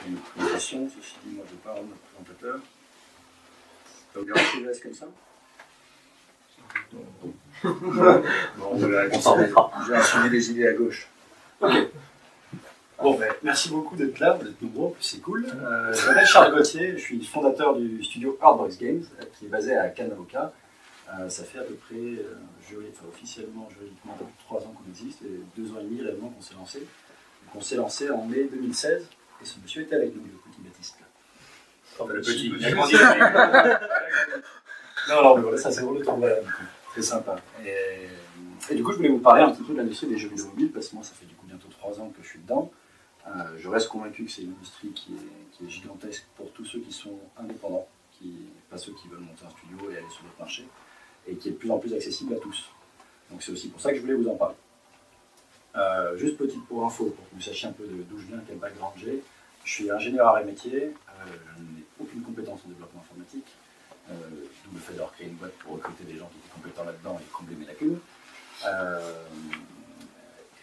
une présentation. Ceci dit, moi je parle de notre présentateur. Ça vous dérange si je laisse comme ça? Bon, on s'en remettra. J'ai assumer des idées à gauche. Ok. Bon, ben, merci beaucoup d'être là, vous êtes nombreux, c'est cool. Je m'appelle Charles Gauthier, je suis fondateur du studio Hardbox Games, qui est basé à Cannes Avocat. Ça fait à peu près, officiellement, juridiquement, 3 ans qu'on existe, et 2 ans et demi réellement qu'on s'est lancé. Donc, on s'est lancé en mai 2016, et ce monsieur était avec nous, le petit Baptiste. Là. Enfin, le petit, il a grandi Non, mais voilà, ça c'est drôle de trouver, très sympa. Et du coup, je voulais vous parler un petit peu de l'industrie des jeux vidéo mobiles, parce que moi, ça fait du coup bientôt 3 ans que je suis dedans. Je reste convaincu que c'est une industrie qui est gigantesque pour tous ceux qui sont indépendants, pas ceux qui veulent monter un studio et aller sur d'autres marchés, et qui est de plus en plus accessible à tous. Donc c'est aussi pour ça que je voulais vous en parler. Juste petite pour info, pour que vous sachiez un peu d'où je viens, quel background j'ai. Je suis ingénieur arts et métiers, je n'ai aucune compétence en développement informatique, d'où le fait d'avoir créé une boîte pour recruter des gens qui étaient compétents là-dedans et combler mes lacunes.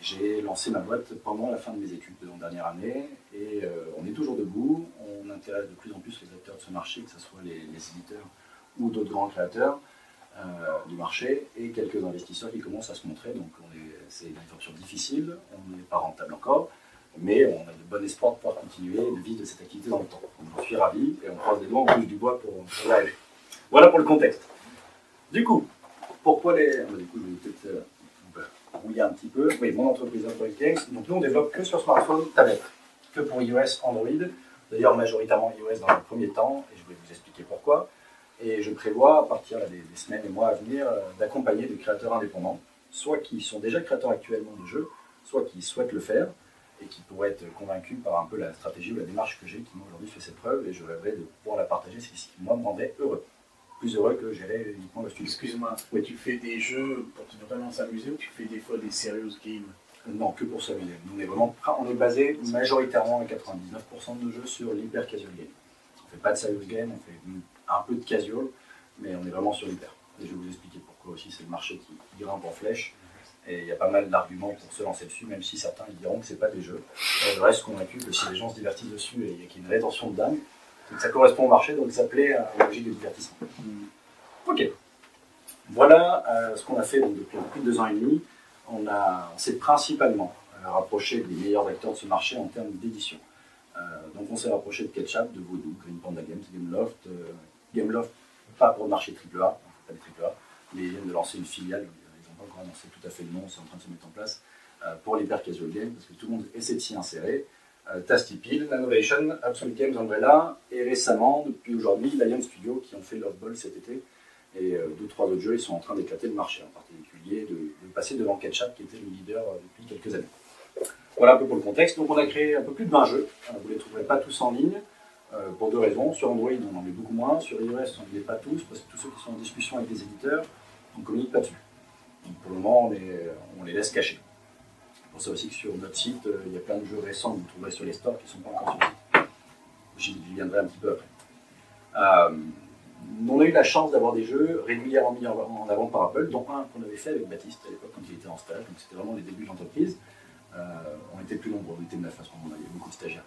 J'ai lancé ma boîte pendant la fin de mes études de l'an dernière année et on est toujours debout. On intéresse de plus en plus les acteurs de ce marché, que ce soit les éditeurs ou d'autres grands créateurs du marché et quelques investisseurs qui commencent à se montrer. Donc c'est une aventure difficile, on n'est pas rentable encore, mais on a de bon espoir de pouvoir continuer de vivre de cette activité dans le temps. Donc j'en suis ravi et on croise les doigts, on touche du bois pour y arriver. Voilà pour le contexte. Du coup, pourquoi les... Du coup, je vais peut-être rouiller un petit peu. Oui, mon entreprise Hardbox Games. Donc nous, on développe que sur smartphone, tablette, que pour iOS, Android. D'ailleurs, majoritairement iOS dans le premier temps, et je vais vous expliquer pourquoi. Et je prévois, à partir des semaines et mois à venir, d'accompagner des créateurs indépendants, soit qui sont déjà créateurs actuellement de jeux, soit qui souhaitent le faire, et qui pourraient être convaincus par un peu la stratégie ou la démarche que j'ai, qui moi aujourd'hui fait ses preuves, et je rêverais de pouvoir la partager, c'est ce qui moi me rendrait heureux. Plus heureux que gérer uniquement le studio. Excuse-moi, oui. Tu fais des jeux pour vraiment s'amuser ou tu fais des fois des serious games? Non, que pour s'amuser. On est basé majoritairement à 99% de nos jeux sur l'hyper casual game. On ne fait pas de serious game, on fait un peu de casual, mais on est vraiment sur l'hyper. Et je vais vous expliquer pourquoi aussi c'est le marché qui grimpe en flèche. Et il y a pas mal d'arguments pour se lancer dessus, même si certains diront que ce n'est pas des jeux. Je reste convaincu que si les gens se divertissent dessus et qu'il y a une rétention de dingue, c'est que ça correspond au marché, donc ça plaît à la logique de divertissement. Ok. Voilà ce qu'on a fait donc, depuis plus de 2 ans et demi. On s'est principalement rapproché des meilleurs acteurs de ce marché en termes d'édition. Donc on s'est rapproché de Ketchup, de Voodoo, Green Panda Games, Gameloft. Gameloft, pas pour le marché AAA, pas des AAA, mais ils viennent de lancer une filiale, ils n'ont pas encore annoncé tout à fait le nom, c'est en train de se mettre en place, pour l'hyper casual game, parce que tout le monde essaie de s'y insérer. Tasty Peel, Nanovation, Absolute Games Umbrella, et récemment, depuis aujourd'hui, Lion Studio qui ont fait Love Ball cet été. Et 2-3 autres jeux, ils sont en train d'éclater le marché, en particulier de passer devant Ketchup qui était le leader depuis quelques années. Voilà un peu pour le contexte. Donc on a créé un peu plus de 20 jeux. Vous ne les trouverez pas tous en ligne, pour 2 raisons. Sur Android, on en met beaucoup moins. Sur iOS, on ne les met pas tous, parce que tous ceux qui sont en discussion avec des éditeurs, on ne communique pas dessus. Donc pour le moment, on les laisse cacher. C'est pour ça aussi que sur notre site, il y a plein de jeux récents que vous trouverez sur les stores qui ne sont pas encore sur le site. J'y viendrai un petit peu après. On a eu la chance d'avoir des jeux régulièrement mis en avant par Apple, dont un qu'on avait fait avec Baptiste à l'époque quand il était en stage, donc c'était vraiment les débuts de l'entreprise. On était plus nombreux, on était 9 à ce moment-là, il y avait beaucoup de stagiaires.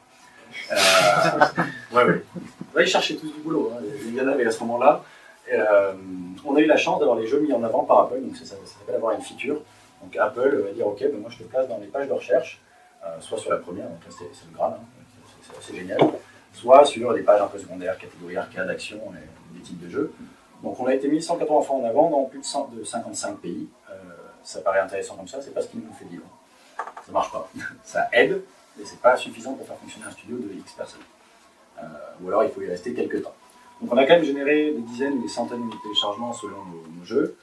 Ils cherchaient tous du boulot, hein. Il y en avait à ce moment-là. On a eu la chance d'avoir les jeux mis en avant par Apple, donc ça s'appelle avoir une feature. Donc Apple va dire ok, ben moi je te place dans les pages de recherche, soit sur la première, donc là c'est le Graal, hein. C'est assez génial, soit sur des pages un peu secondaires, catégories arcade, action, et des types de jeux. Donc on a été mis 180 fois en avant dans plus de 55 pays. Ça paraît intéressant comme ça, c'est pas ce qui nous fait vivre. Ça marche pas. Ça aide, mais c'est pas suffisant pour faire fonctionner un studio de X personnes. Ou alors il faut y rester quelques temps. Donc on a quand même généré des dizaines ou des centaines de téléchargements selon nos jeux.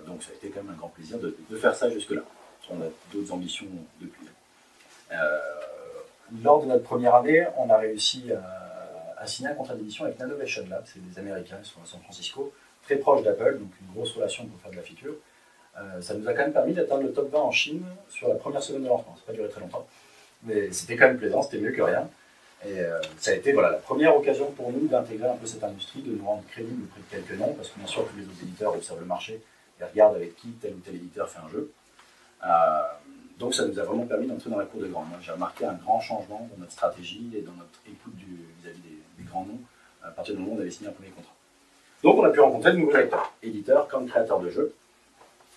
Donc ça a été quand même un grand plaisir de faire ça jusque-là. On a d'autres ambitions depuis. Lors de notre première année, on a réussi à signer un contrat d'édition avec Nanovation Lab, c'est des Américains, ils sont à San Francisco, très proches d'Apple, donc une grosse relation pour faire de la feature. Ça nous a quand même permis d'atteindre le top 20 en Chine sur la première semaine de lancement. Ça n'a pas duré très longtemps, mais c'était quand même plaisant, c'était mieux que rien. Et ça a été la première occasion pour nous d'intégrer un peu cette industrie, de nous rendre crédibles auprès de quelques noms, parce que bien sûr tous les autres éditeurs observent le marché et regardent avec qui tel ou tel éditeur fait un jeu. Donc ça nous a vraiment permis d'entrer dans la cour des grands. Moi, j'ai remarqué un grand changement dans notre stratégie et dans notre écoute vis-à-vis des grands noms à partir du moment où on avait signé un premier contrat. Donc on a pu rencontrer de nouveaux acteurs, éditeurs comme créateurs de jeux.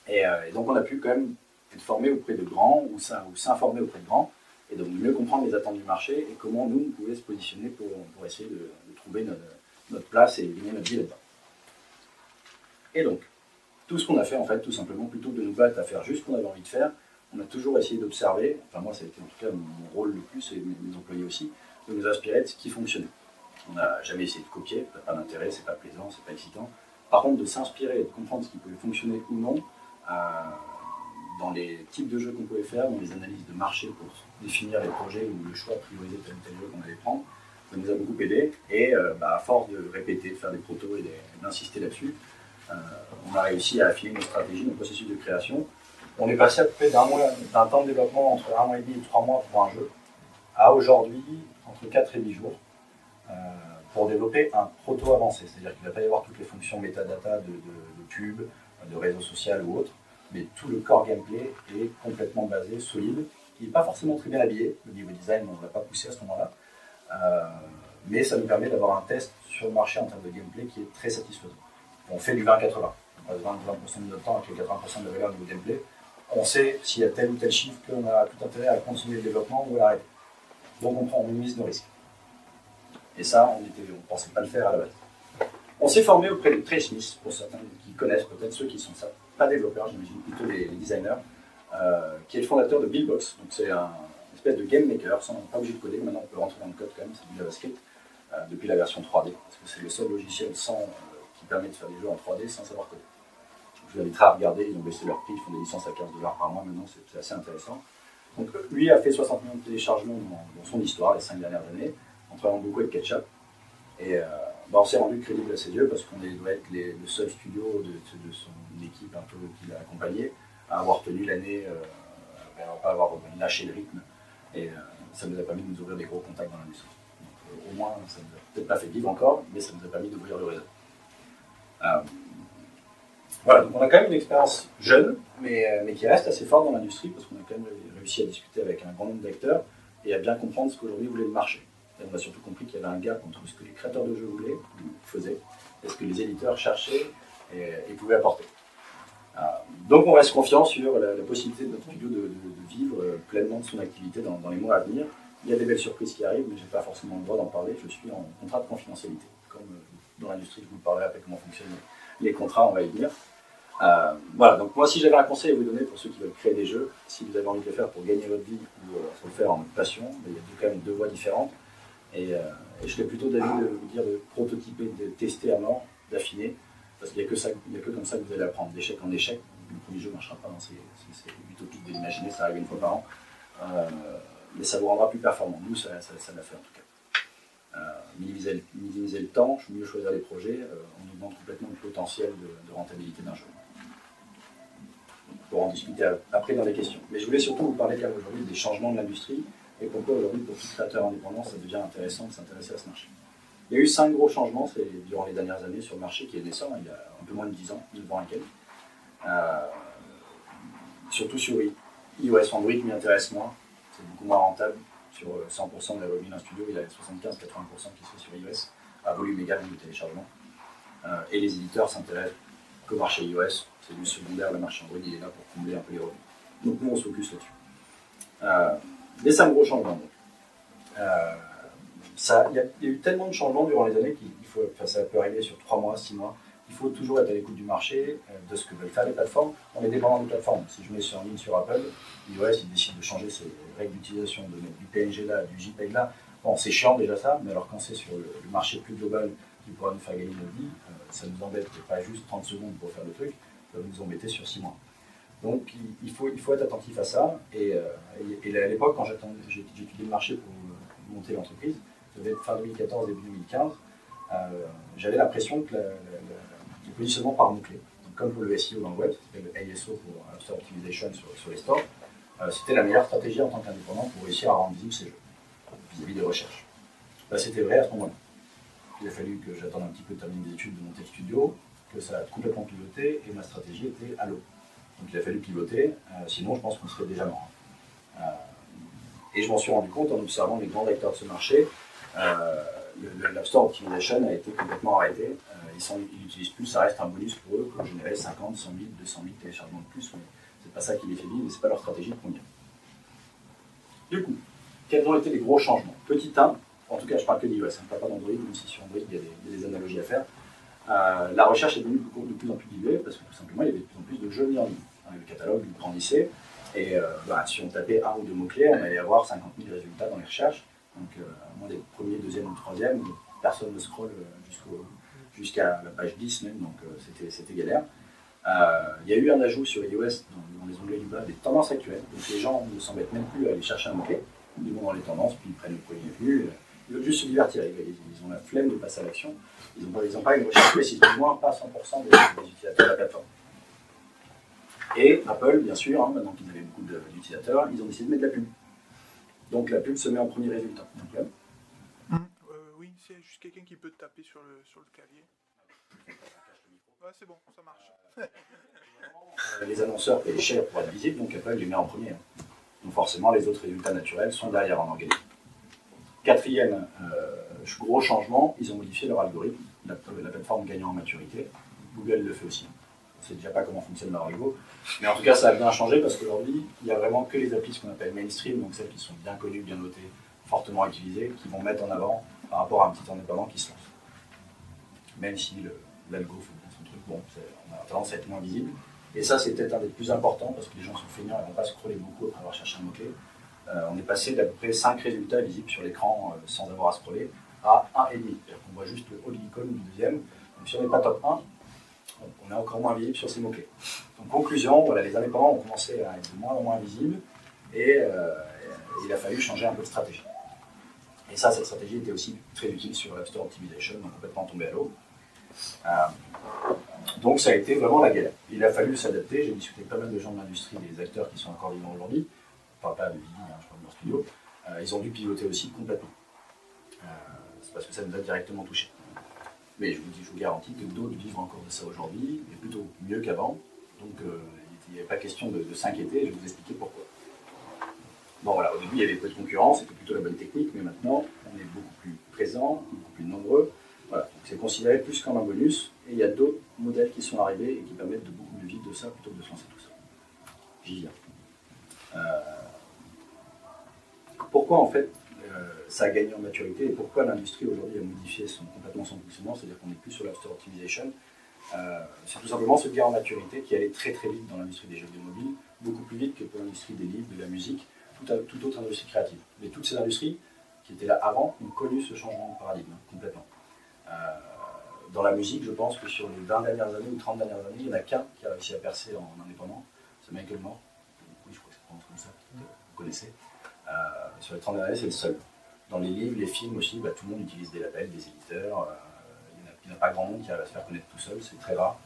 Et donc on a pu quand même être formé auprès de grands ou s'informer auprès de grands et donc mieux comprendre les attentes du marché et comment nous on pouvait se positionner pour essayer de trouver notre place et gagner notre vie là-dedans. Et donc, tout ce qu'on a fait en fait, tout simplement, plutôt que de nous battre à faire juste ce qu'on avait envie de faire, on a toujours essayé d'observer, enfin moi ça a été en tout cas mon rôle le plus et mes employés aussi, de nous inspirer de ce qui fonctionnait. On n'a jamais essayé de copier, ça n'a pas d'intérêt, c'est pas plaisant, c'est pas excitant. Par contre, de s'inspirer et de comprendre ce qui pouvait fonctionner ou non, dans les types de jeux qu'on pouvait faire, dans les analyses de marché pour définir les projets ou le choix de prioriser tel ou tel jeu qu'on allait prendre, ça nous a beaucoup aidé. Et à force de répéter, de faire des protos et d'insister là-dessus, on a réussi à affiner nos stratégies, nos processus de création. On est passé à peu près d'un temps de développement entre 1 mois et demi et 3 mois pour un jeu, à aujourd'hui entre 4 et 8 jours, pour développer un proto avancé. C'est-à-dire qu'il ne va pas y avoir toutes les fonctions metadata de pub, de réseau social ou autre, mais tout le core gameplay est complètement basé, solide. Il n'est pas forcément très bien habillé, le niveau design, on ne l'a pas poussé à ce moment-là, mais ça nous permet d'avoir un test sur le marché en termes de gameplay qui est très satisfaisant. On fait du 20-80, on passe 20% de notre temps avec les 80% de la valeur du gameplay. On sait s'il y a tel ou tel chiffre qu'on a tout intérêt à continuer le développement ou à l'arrêter. Donc on minimise nos risques. Et ça, on ne pensait pas le faire à la base. On s'est formé auprès de Trey Smith, pour certains qui connaissent peut-être, ceux qui ne sont pas développeurs, j'imagine plutôt les designers, qui est le fondateur de Buildbox. Donc c'est une espèce de game maker, sans pas obligé de coder, maintenant on peut rentrer dans le code quand même, c'est du JavaScript, depuis la version 3D, parce que c'est le seul logiciel qui permet de faire des jeux en 3D sans savoir coder. Je vous inviterai à regarder, ils ont baissé leur prix, ils font des licences à 15$ par mois maintenant, c'est assez intéressant. Donc lui a fait 60 millions de téléchargements dans son histoire, les 5 dernières années, en travaillant beaucoup avec Ketchup. Et on s'est rendu crédible à ses yeux parce qu'on doit être le seul studio de son équipe un peu qui l'a accompagné à avoir tenu l'année, à ne pas avoir lâché le rythme. Et ça nous a permis de nous ouvrir des gros contacts dans l'industrie. Au moins, ça ne nous a peut-être pas fait vivre encore, mais ça nous a permis d'ouvrir le réseau. Voilà, donc on a quand même une expérience jeune, mais qui reste assez forte dans l'industrie parce qu'on a quand même réussi à discuter avec un grand nombre d'acteurs et à bien comprendre ce qu'aujourd'hui voulait le marché. Et on a surtout compris qu'il y avait un gap entre ce que les créateurs de jeux voulaient, faisaient, et ce que les éditeurs cherchaient et pouvaient apporter. Donc on reste confiant sur la possibilité de notre studio de vivre pleinement de son activité dans les mois à venir. Il y a des belles surprises qui arrivent, mais je n'ai pas forcément le droit d'en parler. Je suis en contrat de confidentialité. Comme dans l'industrie, je vous parlerai après comment fonctionnent les contrats, on va y venir. Voilà, donc moi si j'avais un conseil à vous donner pour ceux qui veulent créer des jeux, si vous avez envie de le faire pour gagner votre vie ou pour le faire en passion, il y a quand même deux voies différentes. Et je serais plutôt d'avis de vous dire de prototyper, de tester à mort, d'affiner, parce qu'il n'y a que comme ça que vous allez apprendre d'échec en échec. Le premier jeu ne marchera pas, c'est utopique de l'imaginer, ça arrive une fois par an, mais ça vous rendra plus performant. Nous, ça l'a fait en tout cas. Minimiser le temps, mieux choisir les projets, on augmente complètement le potentiel de rentabilité d'un jeu. On pourra en discuter après dans les questions. Mais je voulais surtout vous parler aujourd'hui des changements de l'industrie et pourquoi aujourd'hui pour tout créateur indépendant ça devient intéressant de s'intéresser à ce marché. Il y a eu 5 gros changements durant les dernières années sur le marché qui est naissant il y a un peu moins de 10 ans, 9 ans et quelques. Surtout sur iOS, Android m'y intéresse moins, c'est beaucoup moins rentable. Sur 100% des revenus d'un studio, il y a 75-80% qui se fait sur iOS, à volume égal de téléchargement. Et les éditeurs s'intéressent qu'au marché iOS, c'est du secondaire, le marché Android il est là pour combler un peu les revenus. Donc nous on se focus là-dessus. Les 5 gros changements. Il y a eu tellement de changements durant les années ça peut arriver sur 3 mois, 6 mois. Il faut toujours être à l'écoute du marché, de ce que veulent faire les plateformes. On est dépendant des plateformes. Si je mets en ligne sur Apple, iOS il décide de changer ses règles d'utilisation, de mettre du PNG là, du JPEG là. Bon, c'est chiant déjà ça, mais alors quand c'est sur le marché plus global qui pourra nous faire gagner notre vie, ça nous embête pas juste 30 secondes pour faire le truc, ça va nous embêter sur 6 mois. Donc il faut être attentif à ça. Et à l'époque, quand j'ai étudié le marché pour monter l'entreprise, ça devait être fin 2014, début 2015, j'avais l'impression que le positionnement par mots-clés, comme pour le SEO dans le web, c'était le ASO pour App Store Optimization sur les stores, c'était la meilleure stratégie en tant qu'indépendant pour réussir à rendre visible ces jeux, vis-à-vis des recherches. C'était vrai à ce moment-là. Il a fallu que j'attende un petit peu de terminer des études, de monter le studio, que ça a complètement pivoté, et ma stratégie était à l'eau. Donc il a fallu pivoter, sinon je pense qu'on serait déjà mort. Et je m'en suis rendu compte en observant les grands acteurs de ce marché. L'App Store Optimization a été complètement arrêté. Ils n'utilisent plus, ça reste un bonus pour eux pour générer 50, 100 000, 200 000 téléchargements de plus. Mais c'est pas ça qui les fait vivre et c'est pas leur stratégie de combien. Du coup, quels ont été les gros changements? Petit 1, en tout cas je parle que d'iOS, hein, pas d'Android, même si sur Android il y a des analogies à faire. La recherche est devenue de plus en plus diluée parce que tout simplement il y avait de plus en plus de jeux mis en ligne. Le catalogue grandissait et si on tapait un ou deux mots-clés, on allait avoir 50 000 résultats dans les recherches. Donc à moins des premiers, deuxième ou troisième, personne ne scrolle jusqu'à la page 10 même, donc c'était galère. Il y a eu un ajout sur iOS dans les onglets du bas des tendances actuelles, donc les gens ne s'embêtent même plus à aller chercher un mot-clé, ils vont dans les tendances, puis ils prennent le premier venu, ils veulent juste se divertir, ils ont la flemme de passer à l'action, ils n'ont pas une recherche précise, du moins pas 100% des utilisateurs de la plateforme. Et Apple, bien sûr, hein, maintenant qu'ils avaient beaucoup d'utilisateurs, ils ont décidé de mettre de la pub. Donc la pub se met en premier résultat. Oui, c'est juste quelqu'un qui peut taper sur le clavier. Ouais, c'est bon, ça marche. Les annonceurs payent cher pour être visibles, donc Apple les met en premier. Donc forcément, les autres résultats naturels sont derrière en organique. Quatrième gros changement, ils ont modifié leur algorithme. La plateforme gagnant en maturité. Google le fait aussi. On ne sait déjà pas comment fonctionne leur algo. Mais en tout cas, ça a bien changé parce qu'aujourd'hui, il n'y a vraiment que les applis qu'on appelle mainstream, donc celles qui sont bien connues, bien notées, fortement utilisées, qui vont mettre en avant par rapport à un petit indépendant qui se lance. Même si l'algo fait bien son truc, bon, on a tendance à être moins visible. Et ça, c'est peut-être un des plus importants parce que les gens sont feignants et ne vont pas scroller beaucoup après avoir cherché un mot-clé. On est passé d'à peu près 5 résultats visibles sur l'écran sans avoir à scroller à 1,5. C'est-à-dire qu'on voit juste le haut de l'icône du deuxième. Donc si on n'est pas top 1, on est encore moins visible sur ces mots-clés. Donc conclusion, voilà, les indépendants ont commencé à être de moins en moins visibles et il a fallu changer un peu de stratégie. Et ça, cette stratégie était aussi très utile sur l'App Store Optimization, donc complètement tombé à l'eau. Donc ça a été vraiment la galère. Il a fallu s'adapter, j'ai discuté avec pas mal de gens de l'industrie, des acteurs qui sont encore vivants aujourd'hui, je ne parle pas de Vivi, hein, je parle de leur studio, ils ont dû pivoter aussi complètement. C'est parce que ça nous a directement touchés. Mais je vous garantis que d'autres vivent encore de ça aujourd'hui, et plutôt mieux qu'avant. Donc il n'y avait pas question de s'inquiéter, je vais vous expliquer pourquoi. Bon voilà, au début il y avait peu de concurrence, c'était plutôt la bonne technique, mais maintenant on est beaucoup plus présents, beaucoup plus nombreux. Voilà, donc c'est considéré plus comme un bonus, et il y a d'autres modèles qui sont arrivés et qui permettent de beaucoup mieux vivre de ça plutôt que de se lancer tout seul. J'y viens. Pourquoi en fait ça a gagné en maturité et pourquoi l'industrie aujourd'hui a modifié complètement son fonctionnement, c'est-à-dire qu'on n'est plus sur l'App Store Optimization. C'est tout simplement ce gain en maturité qui allait très très vite dans l'industrie des jeux vidéo mobiles, beaucoup plus vite que pour l'industrie des livres, de la musique, toute autre industrie créative. Mais toutes ces industries qui étaient là avant ont connu ce changement de paradigme complètement. Dans la musique, je pense que sur les 20 dernières années ou 30 dernières années, il n'y en a qu'un qui a réussi à percer en indépendant, c'est Michael Moore. Oui, je crois que ça se prononce comme ça, vous connaissez. Sur les 30 dernières années, c'est le seul. Dans les livres, les films aussi, tout le monde utilise des labels, des éditeurs. Il n'y en a pas grand monde qui arrive à se faire connaître tout seul, c'est très rare.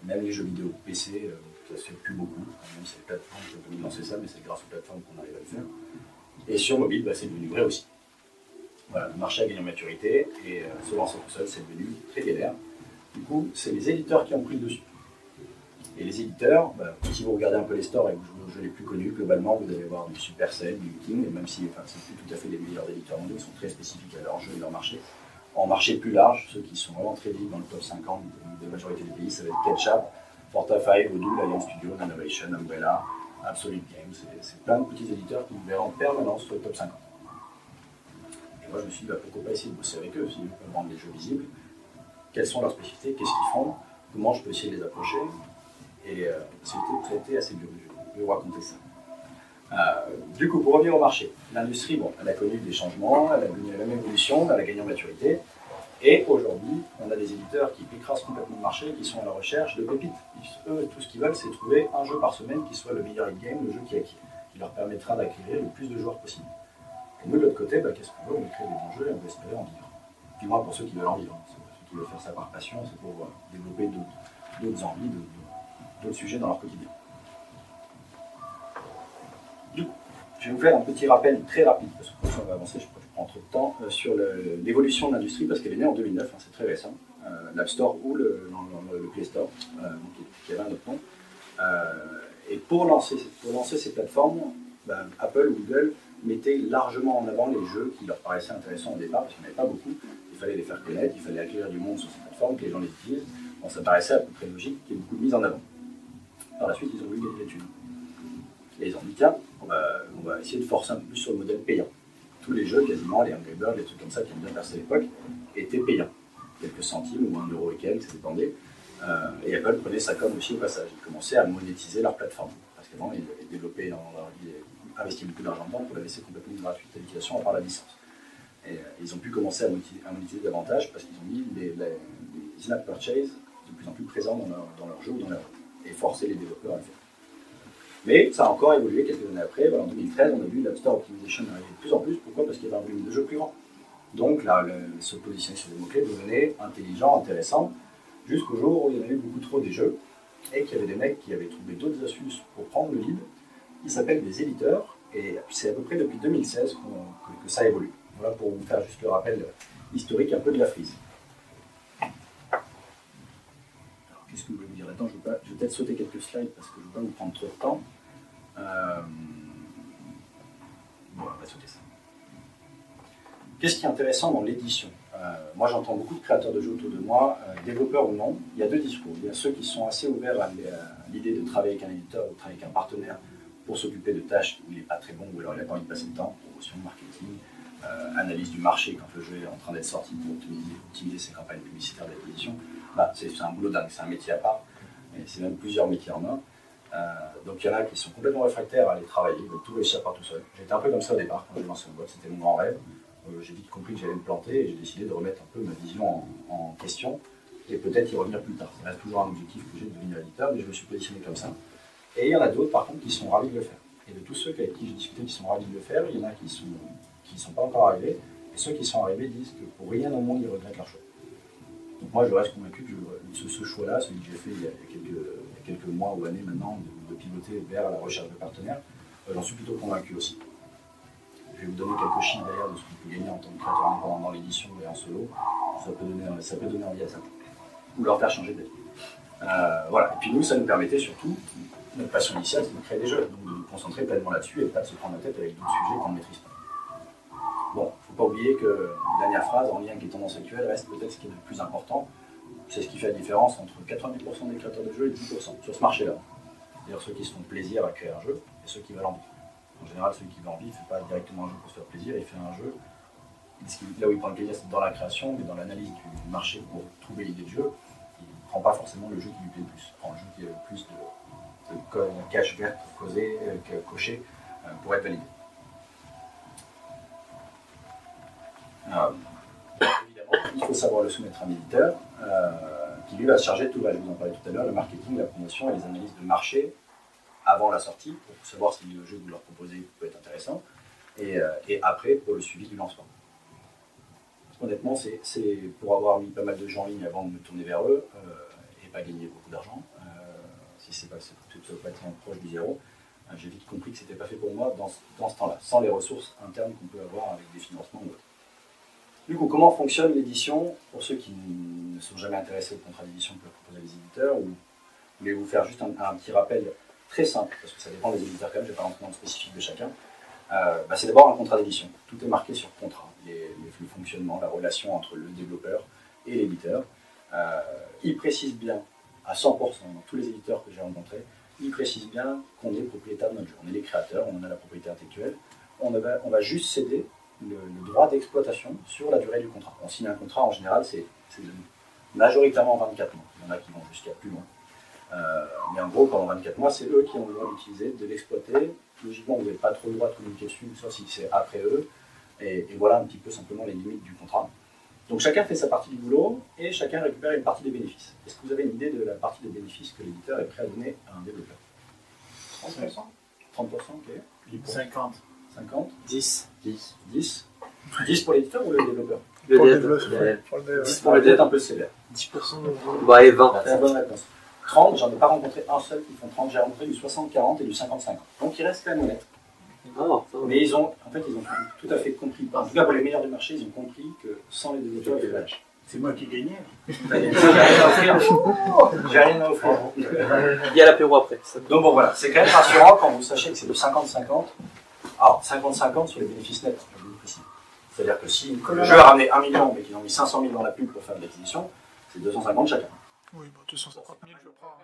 Même les jeux vidéo PC, ça se fait plus beaucoup. Même si c'est les plateformes qui ont permis de lancer ça, mais c'est grâce aux plateformes qu'on arrive à le faire. Et sur mobile, c'est devenu vrai aussi. Voilà, le marché a gagné en maturité et se lancer tout seul, c'est devenu très galère. Du coup, c'est les éditeurs qui ont pris le dessus. Et les éditeurs, si vous regardez un peu les stores et que je les plus connus, globalement, vous allez voir du Supercell, du King, et même si c'est plus tout à fait les meilleurs éditeurs mondiaux, ils sont très spécifiques à leur jeu et leur marché. En marché plus large, ceux qui sont vraiment très vite dans le top 50 de la majorité des pays, ça va être Ketchup, Portafy, Odoo, Lion Studio, Nannovation, Umbrella, Absolute Games. C'est plein de petits éditeurs qui vous verront en permanence sur le top 50. Et moi, je me suis dit, pourquoi pas essayer de bosser avec eux, si ils peuvent rendre des jeux visibles. Quelles sont leurs spécificités, qu'est-ce qu'ils font, comment je peux essayer de les approcher. Et ça a été assez dur, je vais vous raconter ça. Du coup, pour revenir au marché, l'industrie, elle a connu des changements, elle a connu la même évolution, elle a gagné en maturité. Et aujourd'hui, on a des éditeurs qui écrasent complètement le marché, qui sont à la recherche de pépites. Eux, tout ce qu'ils veulent, c'est trouver un jeu par semaine qui soit le meilleur in-game, le jeu qui leur permettra d'acquérir le plus de joueurs possible. Et nous, de l'autre côté, qu'est-ce qu'on veut? On veut créer des bons jeux et on veut espérer en vivre. Du moins pour ceux qui veulent en vivre. Ceux qui veulent faire ça par passion, c'est pour développer d'autres envies, d'autres sujets dans leur quotidien. Du coup, je vais vous faire un petit rappel très rapide, parce que comme ça on va avancer, je crois que je prends trop de temps, sur l'évolution de l'industrie, parce qu'elle est née en 2009, c'est très récent, l'App Store ou le Play Store, qui avait un autre nom. Et pour lancer ces plateformes, Apple ou Google mettaient largement en avant les jeux qui leur paraissaient intéressants au départ, parce qu'il n'y en avait pas beaucoup. Il fallait les faire connaître, il fallait acquérir du monde sur ces plateformes, que les gens les utilisent. Bon, ça paraissait à peu près logique qu'il y ait beaucoup de mise en avant. Par la suite, ils ont voulu gagner l'étude. Et ils ont dit, tiens, on va essayer de forcer un peu plus sur le modèle payant. Tous les jeux, quasiment, les Angry Birds, les trucs comme ça qui ont bien percé à l'époque, étaient payants. Quelques centimes ou 1 euro et quelques, ça dépendait. Et Apple prenait ça comme aussi au passage. Ils commençaient à monétiser leur plateforme. Parce qu'avant, ils avaient développé, investi beaucoup d'argent dedans pour la laisser complètement gratuite à l'utilisation à part la licence. Et ils ont pu commencer à monétiser davantage parce qu'ils ont mis les in-app purchase de plus en plus présents dans leur jeu ou dans leur jeu. Et forcer les développeurs à le faire. Mais ça a encore évolué quelques années après. En 2013, on a vu l'App Store Optimization arriver de plus en plus. Pourquoi ? Parce qu'il y avait un volume de jeux plus grand. Donc là, se positionner sur des mots-clés devenait intelligent, intéressant, jusqu'au jour où il y en avait beaucoup trop des jeux et qu'il y avait des mecs qui avaient trouvé d'autres astuces pour prendre le lead. Ils s'appellent des éditeurs et c'est à peu près depuis 2016 que ça évolue. Voilà pour vous faire juste le rappel historique un peu de la frise. Alors, qu'est-ce que je voulais vous dire là-dedans ? Je vais peut-être sauter quelques slides parce que je ne veux pas vous prendre trop de temps. Bon, on va sauter ça. Qu'est-ce qui est intéressant dans l'édition ? Moi, j'entends beaucoup de créateurs de jeux autour de moi, développeurs ou non. Il y a deux discours. Il y a ceux qui sont assez ouverts à l'idée de travailler avec un éditeur ou de travailler avec un partenaire pour s'occuper de tâches où il n'est pas très bon ou alors il n'a pas envie de passer le temps, promotion, marketing, analyse du marché quand le jeu est en train d'être sorti pour optimiser ses campagnes publicitaires d'acquisition. C'est un boulot dingue, c'est un métier à part, et c'est même plusieurs métiers en un. Donc il y en a qui sont complètement réfractaires à aller travailler, ils veulent tout réussir par tout seul. J'étais un peu comme ça au départ quand j'ai lancé une boîte, c'était mon grand rêve. J'ai vite compris que j'allais me planter et j'ai décidé de remettre un peu ma vision en question et peut-être y revenir plus tard. Ça reste toujours un objectif que j'ai de devenir éditeur, mais je me suis positionné comme ça. Et il y en a d'autres par contre qui sont ravis de le faire. Et de tous ceux avec qui j'ai discuté qui sont ravis de le faire, il y en a qui sont pas encore arrivés, et ceux qui sont arrivés disent que pour rien au monde ils regrettent leur choix. Donc moi je reste convaincu que ce choix-là, celui que j'ai fait il y a quelques mois ou années maintenant, de pivoter vers la recherche de partenaires, j'en suis plutôt convaincu aussi. Je vais vous donner quelques chiffres d'ailleurs de ce qu'on peut gagner en tant que créateur indépendant dans l'édition et en solo. Ça peut donner envie à certains. Ou leur faire changer d'avis. Voilà. Et puis nous, ça nous permettait surtout, notre passion initiale, c'est de créer des jeux. Donc de nous concentrer pleinement là-dessus et pas de se prendre la tête avec d'autres sujets qu'on ne maîtrise pas. Bon, il ne faut pas oublier que la dernière phrase, en lien avec les tendances actuelles, reste peut-être ce qui est le plus important. C'est ce qui fait la différence entre 90% des créateurs de jeux et 10% sur ce marché-là. C'est-à-dire ceux qui se font plaisir à créer un jeu et ceux qui veulent en vivre. En général, celui qui veut en vivre ne fait pas directement un jeu pour se faire plaisir, il fait un jeu. Là où il prend le plaisir, c'est dans la création, mais dans l'analyse du marché pour trouver l'idée de jeu, il ne prend pas forcément le jeu qui lui plaît le plus. Il prend le jeu qui a le plus de cache verte cochée pour être validé. Évidemment, il faut savoir le soumettre à un éditeur qui lui va se charger de tout. Je vous en parlais tout à l'heure, le marketing, la promotion et les analyses de marché avant la sortie, pour savoir si le jeu que vous leur proposez peut être intéressant, et après pour le suivi du lancement. Honnêtement, c'est pour avoir mis pas mal de gens en ligne avant de me tourner vers eux, et pas gagner beaucoup d'argent, si ça peut pas être proche du zéro, j'ai vite compris que c'était pas fait pour moi dans ce temps-là, sans les ressources internes qu'on peut avoir avec des financements ou autres. Du coup, comment fonctionne l'édition pour ceux qui ne sont jamais intéressés au contrat d'édition que peuvent proposer les éditeurs, ou je vais vous faire juste un petit rappel très simple, parce que ça dépend des éditeurs quand même, je ne vais pas rentrer dans le spécifique de chacun. C'est d'abord un contrat d'édition. Tout est marqué sur contrat. Le fonctionnement, la relation entre le développeur et l'éditeur. Il précise bien, à 100%, dans tous les éditeurs que j'ai rencontrés, il précise bien qu'on est propriétaire de notre jeu. On est les créateurs, on en a la propriété intellectuelle. On va juste céder le droit d'exploitation sur la durée du contrat. On signe un contrat, en général, c'est majoritairement 24 mois. Il y en a qui vont jusqu'à plus loin. Mais en gros, pendant 24 mois, c'est eux qui ont le droit d'utiliser, de l'exploiter. Logiquement, vous n'avez pas trop le droit de communiquer dessus, sauf si c'est après eux. Et voilà un petit peu simplement les limites du contrat. Donc chacun fait sa partie du boulot et chacun récupère une partie des bénéfices. Est-ce que vous avez une idée de la partie des bénéfices que l'éditeur est prêt à donner à un développeur ? 30%. 30%, ok. 50. 50. 10. 10 pour l'éditeur ou le développeur ? Le Pour le dev. développeur. 10 pour le dev. Un peu sévère. 10% de Bah, et 20. C'est la bonne réponse. 30, j'en ai pas rencontré un seul qui font 30, j'ai rencontré du 60-40 et du 50-50. Donc il reste quand même honnête. Ah, ça va. Mais ils ont tout à fait compris, en tout cas pour les meilleurs du marché, ils ont compris que sans les développeurs, il fallait lâcher. C'est moi qui gagnais. J'ai rien à offrir. J'ai rien à offrir. Il y a l'apéro après. Ça. Donc bon voilà, c'est quand même rassurant quand vous sachez que c'est de 50-50 Alors, 50-50 sur les bénéfices nets, je vous le précise. C'est-à-dire que si Comme le la jeu a ramené 1 million, mais qu'ils ont mis 500 000 dans la pub pour faire de l'acquisition, c'est 250 chacun. Oui, bon, 250 000, je prends.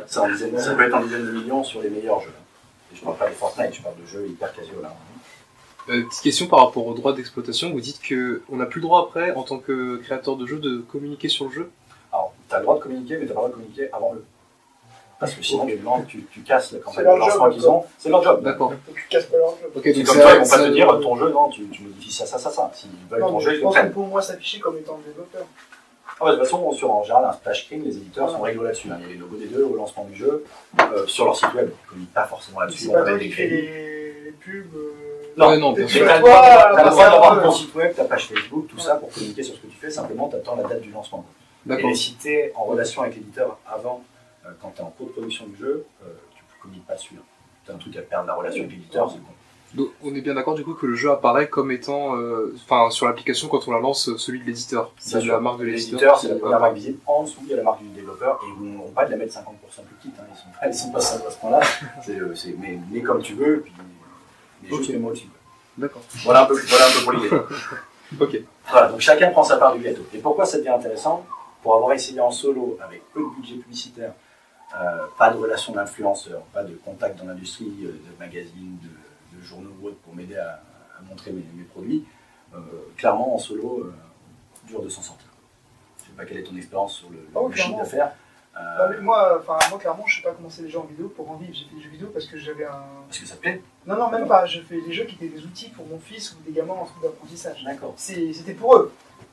Ça peut être en dizaines de millions sur les meilleurs jeux. Et je parle pas de Fortnite, je parle de jeux hyper casual. Hein. Petite question par rapport au droit d'exploitation. Vous dites qu'on n'a plus le droit après, en tant que créateur de jeu, de communiquer sur le jeu. Alors, tu as le droit de communiquer, mais tu n'as pas le droit de communiquer avant eux. Parce que sinon, tu casses la campagne C'est de leur lancement job, qu'ils ont. C'est leur job. D'accord. Donc tu casses pas leur jeu. Ok, C'est donc comme ça- toi, ils vont pas ça- te dire ton jeu, non, tu modifies ça. S'ils veulent Non, ton mais jeu, je ils le pense qu'on prennent. peut au moins s'afficher comme étant développeur. Ah ouais, de toute façon, en général, un splash screen, les éditeurs sont réglo là-dessus. Hein. Il y a les logos des deux au lancement du jeu, sur leur site web. Ils ne communiquent pas forcément là-dessus. C'est On pas va toi les qui fais crédits. les pubs. Non, Ouais, non, bien mais sûr. tu as le Toi, droit toi, d'avoir toi, ton site web, ta page Facebook, tout ça pour communiquer sur ce que tu fais. Simplement, tu attends la date du lancement. D'accord. Et si tu es en relation avec l'éditeur avant, quand tu es en cours de production du jeu, tu ne communiques pas dessus. Tu as un truc à perdre la relation avec l'éditeur, c'est bon. Donc, on est bien d'accord du coup que le jeu apparaît comme étant, enfin sur l'application quand on la lance, celui de l'éditeur. C'est la marque de l'éditeur. C'est la première marque visible. En dessous, il y a la marque du développeur et ils n'ont pas de la mettre 50% plus petite. Hein. Ils sont pas simples à ce point-là. Mais comme tu veux, puis mais juste Ok. les mots dessus. D'accord. Voilà un peu pour l'idée. Ok. Voilà, donc chacun prend sa part du gâteau. Et pourquoi ça devient intéressant? Pour avoir essayé en solo avec peu de budget publicitaire, pas de relation d'influenceur, pas de contact dans l'industrie, de magazines, de journaux ou autres pour m'aider à montrer mes produits, clairement en solo, dur de s'en sortir. Je ne sais pas quelle est ton expérience sur le chiffre Clairement. d'affaires. Bah, mais moi, clairement, je sais pas comment c'est les jeux en vidéo pour en vivre. J'ai fait des jeux vidéo parce que j'avais un. Parce que ça te plaît? Non, même pas. Je fais des jeux qui étaient des outils pour mon fils ou des gamins en truc d'apprentissage. D'accord. C'était pour eux.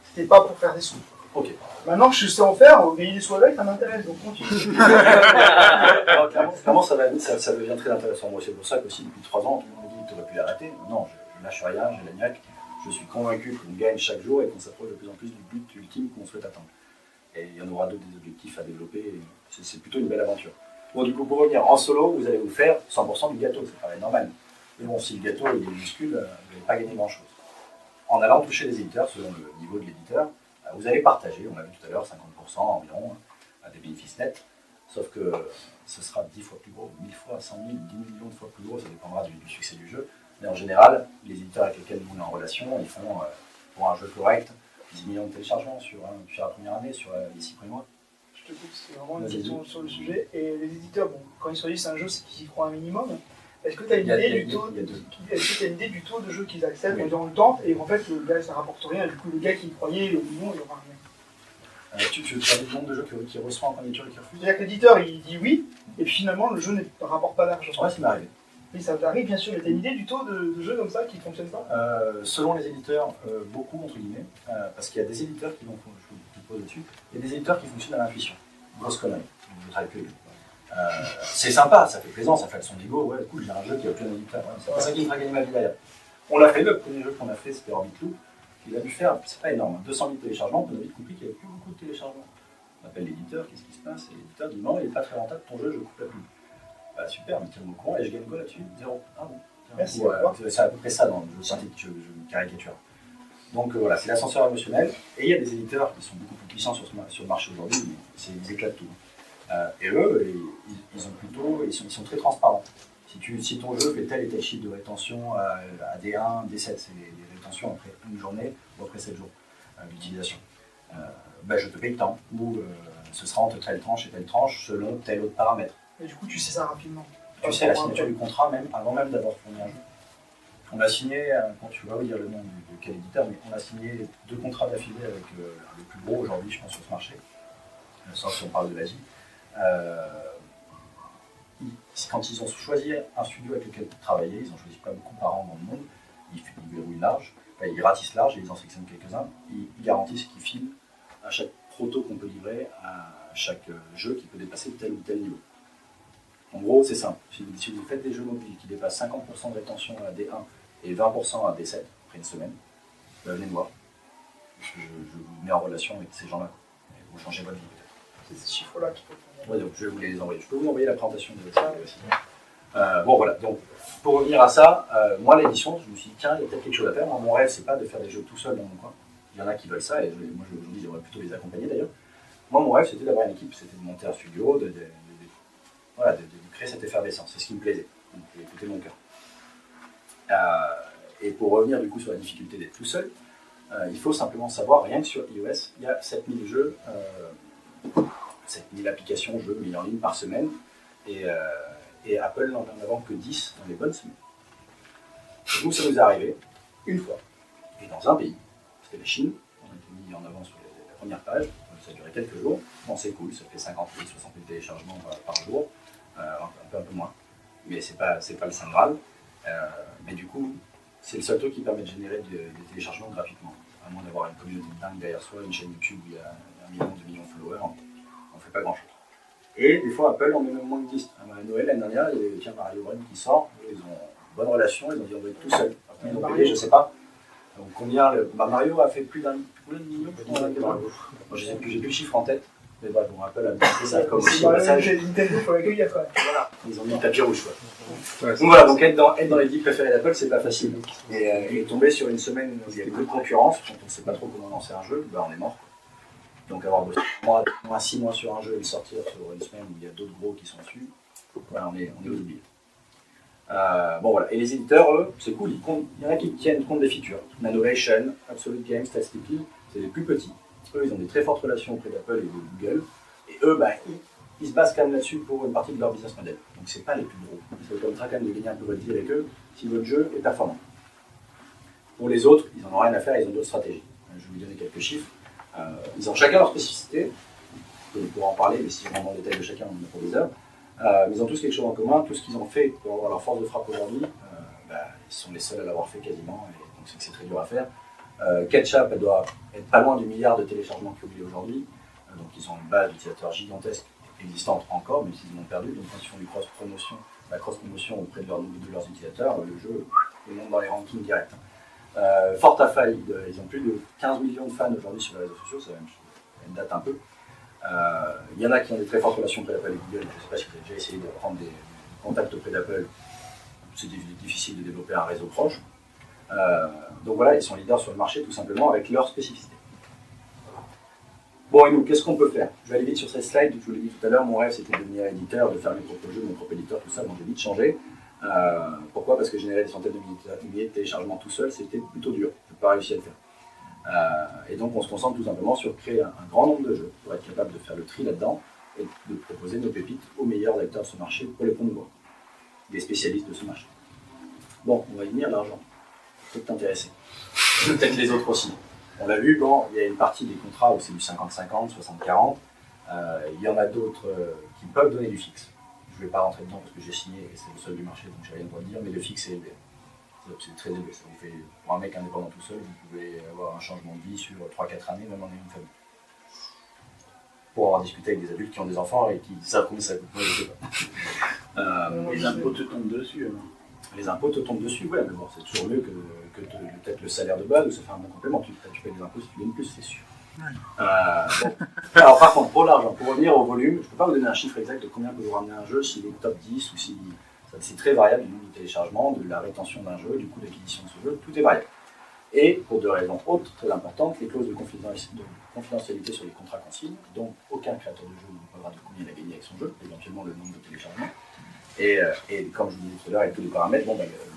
C'était pas pour faire des sous. Ok. Maintenant que je sais en faire, gagner des sous avec, ça m'intéresse. Donc continue. Alors, clairement ça devient très intéressant. Moi, c'est pour ça qu'aussi, depuis 3 ans, tout le monde me dit que tu aurais pu l'arrêter. Non, je lâche rien, j'ai la niaque. Je suis convaincu qu'on gagne chaque jour et qu'on s'approche de plus en plus du but ultime qu'on souhaite atteindre. Et il y en aura d'autres des objectifs à développer. C'est plutôt une belle aventure. Bon, du coup, pour revenir en solo, vous allez vous faire 100% du gâteau. Ça paraît normal. Mais bon, si le gâteau il est minuscule, vous n'allez pas gagner grand-chose. En allant toucher les éditeurs, selon le niveau de l'éditeur, vous allez partager, on l'a vu tout à l'heure, 50% environ, à des bénéfices nets. Sauf que ce sera 10 fois plus gros, 1000 fois, 100 000, 10 millions de fois plus gros, ça dépendra du succès du jeu. Mais en général, les éditeurs avec lesquels nous on est en relation, ils font, pour un jeu correct, 10 millions de téléchargements sur la première année, sur les 6 premiers mois. Je te coupe, c'est vraiment une question sur le sujet. Et les éditeurs, bon, quand ils choisissent un jeu, c'est qu'ils y croient un minimum. Est-ce que tu as une idée du taux de jeu qu'ils acceptent durant le temps et en fait le gars ça rapporte rien, et du coup le gars qui y croyait au million il aura rien. Tu as des nombres de jeux qui reçoit en candidature et qui refuse? C'est-à-dire que l'éditeur il dit oui, et puis finalement le jeu ne rapporte pas d'argent. Ouais, ça m'est arrivé. Oui, ça t'arrive bien sûr, mais tu as une idée du taux de jeux comme ça qui ne fonctionne pas? Selon les éditeurs, beaucoup entre guillemets, parce qu'il y a des éditeurs qui vont, je vous pose dessus, il y a des éditeurs qui fonctionnent à l'intuition. Grosse connerie, je travaille plus. C'est sympa, ça fait plaisant, ça fait son ego, ouais cool, j'ai un jeu qui a plein d'éditeurs, ouais, c'est pas ça qui me fera gagner ma vie d'ailleurs. On l'a fait, le premier jeu qu'on a fait c'était Orbit Loop, il a dû faire, c'est pas énorme, 200 000 téléchargements, on a vite compris qu'il n'y avait plus beaucoup de téléchargements. On appelle l'éditeur, qu'est-ce qui se passe? Et l'éditeur dit non, il n'est pas très rentable ton jeu, je coupe la pub. Bah super, mais tiens-moi au courant, et je gagne quoi là-dessus? 0. Ah bon. Merci, c'est à peu près ça dans le jeu synthétique, je caricature. Donc voilà, c'est l'ascenseur émotionnel, et il y a des éditeurs qui sont beaucoup plus puissants sur le marché aujourd'hui, mais ils éclatent tout. Et eux, ils sont très transparents. Si ton jeu fait tel et tel chiffre de rétention à D1, D7, c'est des rétentions après une journée ou après 7 jours d'utilisation, je te paye le temps, ou ce sera entre telle tranche et telle tranche selon tel autre paramètre. Et du coup tu sais ça rapidement. Tu sais la signature du contrat même avant même d'avoir fourni un jeu. On a signé, quand tu vas dire le nom de quel éditeur, mais on a signé 2 contrats d'affilée avec le plus gros aujourd'hui, je pense, sur ce marché, sauf si on parle de l'Asie. Quand ils ont choisi un studio avec lequel travailler, ils ont choisi pas beaucoup par an dans le monde, ils verrouillent large, ils ratissent large et ils en sélectionnent quelques-uns, ils garantissent qu'ils filent à chaque proto qu'on peut livrer, à chaque jeu qui peut dépasser tel ou tel niveau. En gros, c'est simple. Si vous faites des jeux mobiles qui dépassent 50% de rétention à D1 et 20% à D7 après une semaine, venez me voir. Je vous mets en relation avec ces gens-là. Et vous changez votre vie peut-être. C'est ces chiffres-là qu'il faut faire. Ouais, donc je vais vous les envoyer. Je peux vous envoyer la présentation de ça aussi. Bon voilà, donc pour revenir à ça, moi l'édition, je me suis dit tiens, il y a peut-être quelque chose à faire. Moi, mon rêve, c'est pas de faire des jeux tout seul dans mon coin. Il y en a qui veulent ça, et moi aujourd'hui j'aimerais plutôt les accompagner d'ailleurs. Moi mon rêve c'était d'avoir une équipe, c'était de monter un studio, de créer cette effervescence, c'est ce qui me plaisait. Et fait mon cœur. Et pour revenir du coup sur la difficulté d'être tout seul, il faut simplement savoir, rien que sur iOS, il y a 7000 jeux, 7000 applications, jeux mis en ligne par semaine, et Apple n'en avant que 10 dans les bonnes semaines. Donc ça nous est arrivé une fois, et dans un pays, c'était la Chine, on a été mis en avant sur la première page, ça a duré quelques jours, bon c'est cool, ça fait 50 000, 60 000 téléchargements par jour, un peu moins, mais c'est pas le Saint Graal, mais du coup, c'est le seul truc qui permet de générer des téléchargements gratuitement, à moins d'avoir une communauté de dingue derrière soi, une chaîne YouTube où il y a 1 million, 2 millions de followers, on ne fait pas grand chose. Et des fois, Apple en met même moins que 10. À Noël l'année dernière, il y avait Mario Run qui sort, ils ont une bonne relation, ils ont dit on doit être tout seul. Après, ils ont payé, je ne sais pas. Donc Mario a fait plus d'un million, je sais plus, j'ai plus le chiffre en tête, mais bref, bon, Apple a mis ça comme aussi au passage. Nintendo pour l'accueillir quand même. Voilà, ils ont mis le tapis rouge. Ouais. Donc voilà, donc être dans les 10 préférés d'Apple, c'est pas facile. Et tomber sur une semaine où il y a beaucoup de concurrence, quand on ne sait pas trop comment lancer un jeu, on est mort. Donc avoir bossé 6 mois sur un jeu et le sortir sur une semaine où il y a d'autres gros qui sont dessus, voilà, on est aux oubliés. Bon voilà, et les éditeurs, eux, c'est cool, il y en a qui tiennent compte des features. Nanovation, Absolute Games, Tastically, c'est les plus petits. Eux, ils ont des très fortes relations auprès d'Apple et de Google. Et eux, ils se basent quand même là-dessus pour une partie de leur business model. Donc c'est pas les plus gros. Ça vous permettra quand même de gagner un peu votre vie avec eux si votre jeu est performant. Pour les autres, ils n'en ont rien à faire, ils ont d'autres stratégies. Je vais vous donner quelques chiffres. Ils ont chacun leur spécificité. On pourra en parler, mais si on rentre dans le détail de chacun, on en a pour des heures. Mais ils ont tous quelque chose en commun. Tout ce qu'ils ont fait pour avoir leur force de frappe aujourd'hui, ils sont les seuls à l'avoir fait quasiment. Et donc c'est très dur à faire. Ketchup, elle doit être pas loin du milliard de téléchargements publiés aujourd'hui. Donc ils ont une base d'utilisateurs gigantesque existante encore, même s'ils l'ont perdu. Donc quand ils font du cross-promotion auprès de leurs utilisateurs, le jeu monte dans les rankings directs. Fortify, ils ont plus de 15 millions de fans aujourd'hui sur les réseaux sociaux, ça date un peu. Il y en a qui ont des très fortes relations auprès d'Apple et Google. Je ne sais pas si vous avez déjà essayé de prendre des contacts auprès d'Apple. C'est difficile de développer un réseau proche. Donc voilà, ils sont leaders sur le marché tout simplement avec leur spécificité. Bon, et nous, qu'est-ce qu'on peut faire? Je vais aller vite sur cette slide. Je vous l'ai dit tout à l'heure, mon rêve c'était de devenir éditeur, de faire mes propres jeux, mon propre éditeur, tout ça. Bon, j'ai vite changé. Pourquoi? Parce que générer des centaines de milliers de téléchargements tout seul, c'était plutôt dur. Je n'ai pas réussi à le faire. Et donc on se concentre tout simplement sur créer un grand nombre de jeux pour être capable de faire le tri là-dedans et de proposer nos pépites aux meilleurs acteurs de ce marché pour les promouvoir, des spécialistes de ce marché. Bon, on va y venir, l'argent. Peut-être t'intéresser. Peut-être les autres aussi. On l'a vu, bon, il y a une partie des contrats où c'est du 50-50, 60-40. Il y en a d'autres qui peuvent donner du fixe. Je ne vais pas rentrer dedans parce que j'ai signé et c'est le seul du marché, donc je n'ai rien à dire, mais le fixe est élevé. C'est très élevé. Ça vous fait, pour un mec indépendant tout seul, vous pouvez avoir un changement de vie sur 3-4 années, même en ayant une famille. Pour avoir discuté avec des adultes qui ont des enfants et qui savent combien ça coûte, moi je sais pas. Les impôts te tombent dessus. Les impôts te tombent dessus, ouais, mais bon, c'est toujours mieux que peut-être le salaire de base, ou ça fait un bon complément. Tu payes des impôts si tu gagnes plus, c'est sûr. Bon. Alors par contre, pour l'argent, pour revenir au volume, je ne peux pas vous donner un chiffre exact de combien peut vous ramener un jeu, s'il est top 10 ou si... C'est très variable du nombre de téléchargements, de la rétention d'un jeu, du coût d'acquisition de ce jeu, tout est variable. Et pour deux raisons autres très importantes, les clauses de confidentialité sur les contrats consignes, donc aucun créateur de jeu ne parlera de combien il a gagné avec son jeu, éventuellement le nombre de téléchargements. Et comme je vous disais tout à l'heure, avec tous les paramètres,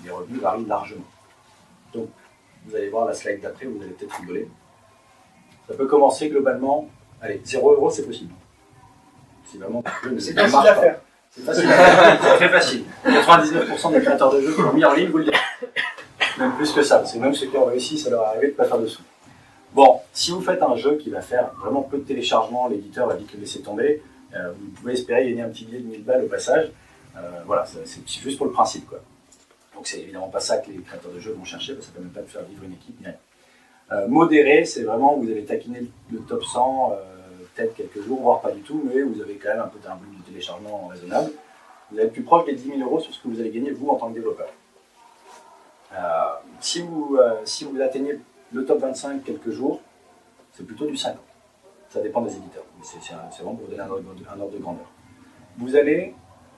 les revenus varient largement. Donc vous allez voir la slide d'après, vous allez peut-être rigoler. Ça peut commencer globalement, allez, 0 € c'est possible. C'est vraiment c'est facile à faire. C'est facile à faire, c'est très facile. 99% des créateurs de jeux qui l'ont mis en ligne, vous le dites. Même plus que ça, parce que même ceux qui ont réussi, ça leur est arrivé de ne pas faire de sous. Bon, si vous faites un jeu qui va faire vraiment peu de téléchargements, l'éditeur va vite le laisser tomber, vous pouvez espérer gagner un petit billet de 1000 balles au passage. Voilà, c'est juste pour le principe, quoi. Donc c'est évidemment pas ça que les créateurs de jeux vont chercher, parce que ça ne permet pas de faire vivre une équipe, ni rien. Modéré, c'est vraiment où vous allez taquiner le top 100, peut-être quelques jours, voire pas du tout, mais vous avez quand même un peu d'un volume de téléchargement raisonnable. Vous allez être plus proche des 10 000 € sur ce que vous allez gagner, vous, en tant que développeur. Si vous atteignez le top 25 quelques jours, c'est plutôt du 50. Ça dépend des éditeurs, mais c'est vraiment pour vous donner un ordre de grandeur. Vous allez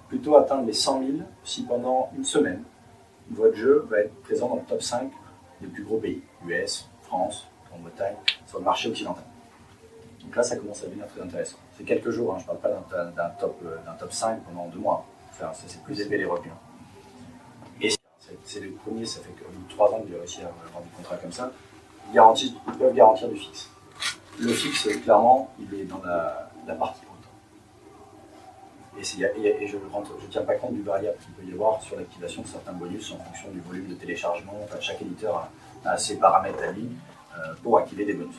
plutôt atteindre les 100 000 si pendant une semaine, votre jeu va être présent dans le top 5 des plus gros pays, US, France, Grande-Bretagne, sur le marché occidental. Donc là, ça commence à devenir très intéressant. C'est quelques jours, hein, je ne parle pas d'un top 5 pendant 2 mois. C'est plus élevé les revenus. signé, ça fait que 3 ans que j'ai réussi à avoir des contrats comme ça, ils peuvent garantir du fixe. Le fixe, clairement, il est dans la partie haute. Et je ne tiens pas compte du variable qu'il peut y avoir sur l'activation de certains bonus en fonction du volume de téléchargement. Enfin, chaque éditeur a ses paramètres à lui pour activer des bonus.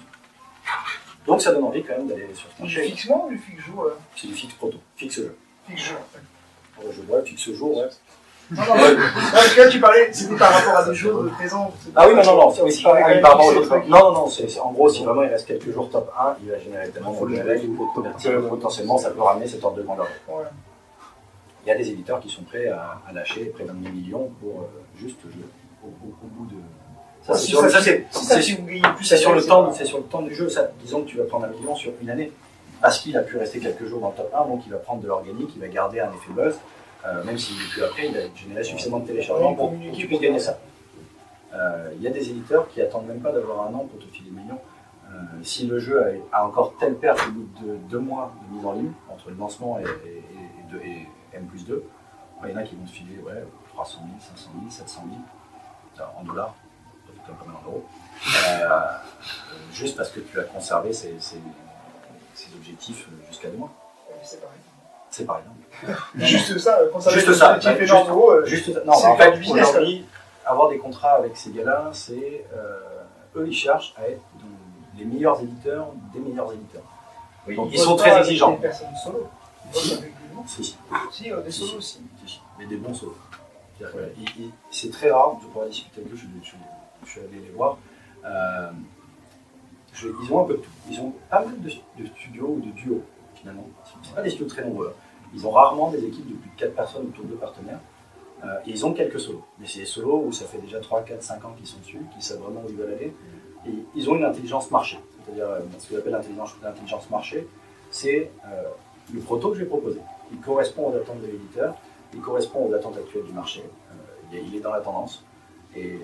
Donc ça donne envie quand même d'aller sur ce marché. Du fixement ou du fixe jour C'est du fixe proto, fixe jeu. Fixe jour. Je vois, fixe jour, ouais. Non, parce que là tu parlais, c'était par rapport à des jours de présent. Ah oui, non, c'est par rapport aux autres. Non, en gros, si vraiment il reste quelques jours top 1, il va générer tellement de règles potentiellement ça peut ramener cet ordre de grandeur. Ouais. Il y a des éditeurs qui sont prêts à lâcher près d'un demi-million pour juste jouer au bout de. Ça, c'est sur le temps du jeu. Disons que tu vas prendre 1 million sur une année. Parce qu'il a pu rester quelques jours dans le top 1, donc il va prendre de l'organique, il va garder un effet buzz. Même s'il n'est plus après, il a généré suffisamment de téléchargements pour que tu puisses gagner ça. Il y a des éditeurs qui attendent même pas d'avoir 1 an pour te filer des millions. Si le jeu a encore telle perte au bout de 2 mois de mise en ligne, entre le lancement et M+2, il y en a qui vont te filer 300 000, 500 000, 700 000 en dollars, pas mal en euros, juste parce que tu as conservé ces objectifs jusqu'à 2 mois. C'est pareil. Juste ça, juste ça. Non, en fait, business. Aujourd'hui, avoir des contrats avec ces gars-là, c'est eux, ils cherchent à être les meilleurs éditeurs des meilleurs éditeurs. Oui, donc ils sont très exigeants. Des personnes solo. Si, des solos aussi. Mais des bons solos. C'est très rare de pouvoir discuter avec eux. Je suis allé les voir. Ils ont un peu de tout. Ils ont pas mal de studios ou de duos, finalement. Ce ne sont pas des studios très nombreux. Ils ont rarement des équipes de plus de 4 personnes autour de partenaires. Et ils ont quelques solos. Mais c'est des solos où ça fait déjà 3, 4, 5 ans qu'ils sont dessus, qu'ils savent vraiment où ils veulent aller. Et ils ont une intelligence marché. C'est-à-dire, ce qu'on appelle l'intelligence marché, c'est le proto que je vais proposer. Il correspond aux attentes de l'éditeur, il correspond aux attentes actuelles du marché. Il est dans la tendance. Et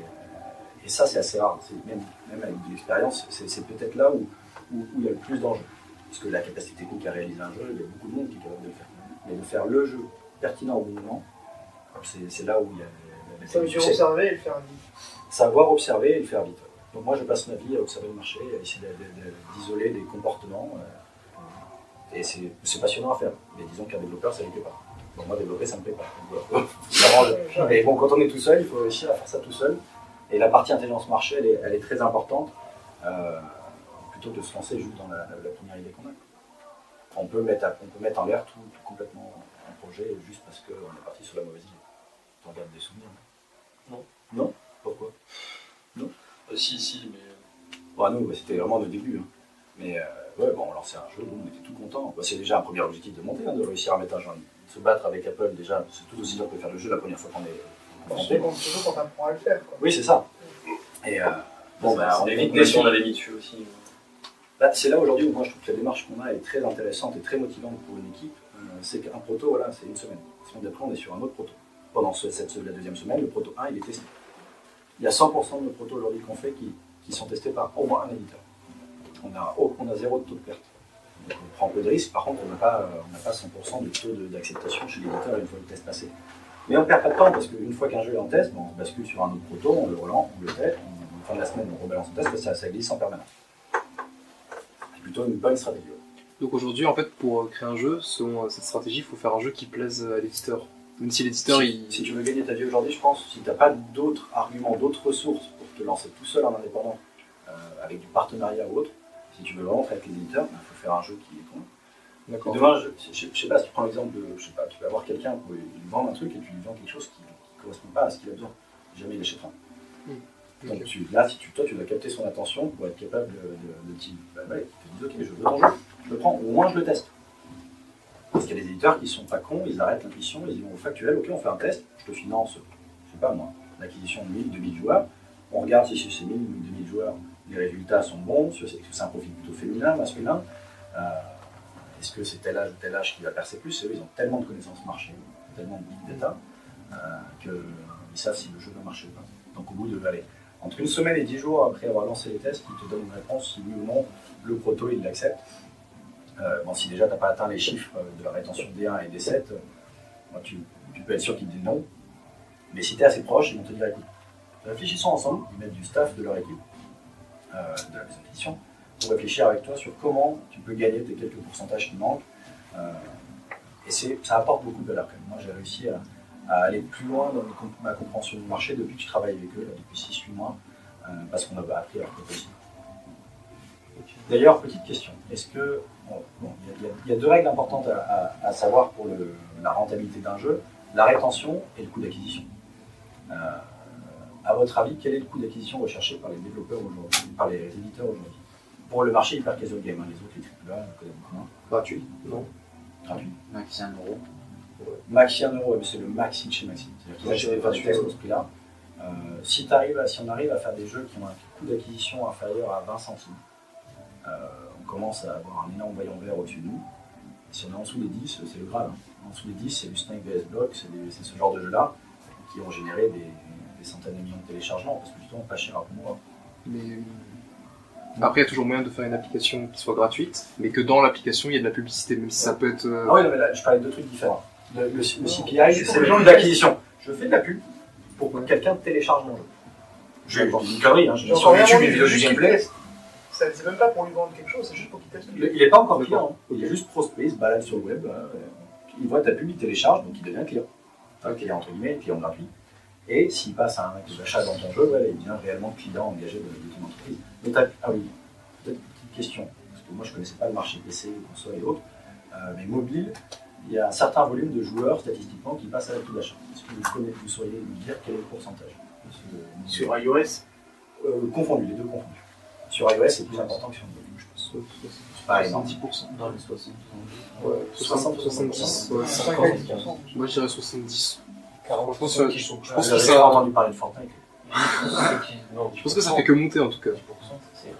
ça, c'est assez rare. Même avec de l'expérience, c'est peut-être là où il y a le plus d'enjeux. Parce que la capacité technique à réaliser un jeu, il y a beaucoup de monde qui est capable de le faire. Mais de faire le jeu pertinent au bon moment, c'est là où il y a la ça veut dire observer et le faire vite. Savoir observer et le faire vite. Donc moi, je passe ma vie à observer le marché, à essayer d'isoler des comportements. Et c'est passionnant à faire. Mais disons qu'un développeur, ça ne lui plaît pas. Bon, moi, développer, ça ne me plaît pas. Mais bon, quand on est tout seul, il faut réussir à faire ça tout seul. Et la partie intelligence marché, elle est très importante. Plutôt que de se lancer juste dans la première idée qu'on a. On peut mettre en l'air tout complètement un projet juste parce qu'on est parti sur la mauvaise idée. Tu regardes des souvenirs. Non. Pourquoi? Non. Si, mais... Bon, nous, c'était vraiment le début. Hein. Mais on lançait un jeu, on était tout contents. C'est déjà un premier objectif de monter, de réussir à mettre un jeu. Se battre avec Apple, déjà, c'est tout aussi dur que faire le jeu la première fois qu'on est surtout quand on apprend à le faire. Quoi. Oui, c'est ça. Et on est vite déçus. On avait mis dessus aussi. C'est là aujourd'hui où moi je trouve que la démarche qu'on a est très intéressante et très motivante pour une équipe. C'est qu'un proto, c'est une semaine. La semaine d'après, on est sur un autre proto. Pendant la deuxième semaine, le proto 1, il est testé. Il y a 100% de nos protos aujourd'hui qu'on fait qui sont testés par au moins un éditeur. On a 0 de taux de perte. Donc on prend un peu de risque, par contre on n'a pas 100% de taux d'acceptation chez l'éditeur une fois le test passé. Mais on ne perd pas de temps parce qu'une fois qu'un jeu est en test, on se bascule sur un autre proto, on le relance, on le teste, en fin de la semaine on rebalance le test, parce que ça glisse en permanence. C'est plutôt une bonne stratégie. Donc aujourd'hui, en fait, pour créer un jeu, selon cette stratégie, il faut faire un jeu qui plaise à l'éditeur. Même si l'éditeur, si tu veux gagner ta vie aujourd'hui, je pense, si tu n'as pas d'autres arguments, d'autres ressources pour te lancer tout seul en indépendant, avec du partenariat ou autre, si tu veux vraiment faire avec les éditeurs, il faut faire un jeu qui est con. D'accord. Demain, je sais pas, si tu prends l'exemple de, tu vas avoir quelqu'un pour lui vendre un truc et tu lui vends quelque chose qui ne correspond pas à ce qu'il a besoin. Jamais il achètera. Donc toi, tu dois capter son attention pour être capable de dire, tu te dis, ok, je veux ton jeu, je le prends, au moins je le teste. Parce qu'il y a des éditeurs qui ne sont pas cons, ils arrêtent l'intuition, ils vont au factuel, ok, on fait un test, je te finance, je sais pas moi, l'acquisition de 1000, 2000 joueurs, on regarde si sur ces 1000 ou 2000 joueurs, les résultats sont bons, est-ce que c'est un profil plutôt féminin, masculin, est-ce que c'est tel âge ou tel âge qui va percer plus, et eux, ils ont tellement de connaissances marché, tellement de big data, qu'ils savent si le jeu va marcher ou pas. Donc au bout de, entre une semaine et 10 jours après avoir lancé les tests, ils te donnent une réponse si oui ou non le proto il l'accepte. Si déjà tu n'as pas atteint les chiffres de la rétention D1 et D7, tu peux être sûr qu'ils te disent non. Mais si tu es assez proche, ils vont te dire écoute, Réfléchissons ensemble, ils mettent du staff de leur équipe, de la maison d'édition, pour réfléchir avec toi sur comment tu peux gagner tes quelques pourcentages qui manquent. Et ça apporte beaucoup de valeur quand même. Moi, j'ai réussi à aller plus loin dans ma compréhension du marché depuis que je travaille avec eux, là, depuis 6-8 mois, parce qu'on a appris à leur côté aussi. D'ailleurs, petite question, est-ce que... il y a deux règles importantes à savoir pour la rentabilité d'un jeu, la rétention et le coût d'acquisition. À votre avis, quel est le coût d'acquisition recherché par les développeurs aujourd'hui, par les éditeurs aujourd'hui? Pour le marché hyper casual game, les autres, les AAA, on connaît beaucoup moins. Gratuit? Non. Gratuit. Maxi 1 euro. Maxi 1 euro, c'est le maxi de chez Maxi. C'est-à-dire qu'il va faire des tests à ce prix-là. Si on arrive à faire des jeux qui ont un coût d'acquisition inférieur à 20 centimes, on commence à avoir un énorme voyant vert au-dessus de nous. Et si on est en dessous des 10, c'est le Graal. En dessous des 10, c'est du Snake vs Block, c'est ce genre de jeu-là qui ont généré des centaines de millions de téléchargements, parce que justement, pas cher à promouvoir. Mais après, il y a toujours moyen de faire une application qui soit gratuite, mais que dans l'application, il y ait de la publicité, même si ça peut être... Ah oui, non, mais là, je parlais de deux trucs différents. Le CPI, c'est le nombre d'acquisition. Je fais de la pub pour que quelqu'un télécharge mon jeu. Je dis une connerie, je dis sur YouTube une vidéo du gameplay. C'est même pas pour lui vendre quelque chose, c'est juste pour qu'il teste. Il n'est pas encore client, il est juste prospect, il se balade sur le web, il voit ta pub, il télécharge, donc il devient client. Enfin, client entre guillemets, client gratuit. Et s'il passe à un acte d'achat dans ton jeu, il devient réellement client engagé de ton entreprise. Mais ah oui, peut-être une petite question, parce que moi je ne connaissais pas le marché PC, console et autres, mais mobile, il y a un certain volume de joueurs statistiquement qui passent à l'acte d'achat. Est-ce que vous sauriez nous dire quel est le pourcentage Sur iOS confondu, les deux confondus. Sur iOS, c'est plus important que sur mobile, je pense. Pas énorme. 10%. Dans les 60. Ouais, 60, 70, ouais, 50%. moi je dirais 70. 40% qui sont... Je pense Vous que avez ça... jamais entendu parler de Fortnite. Je pense que ça fait que monter en tout cas.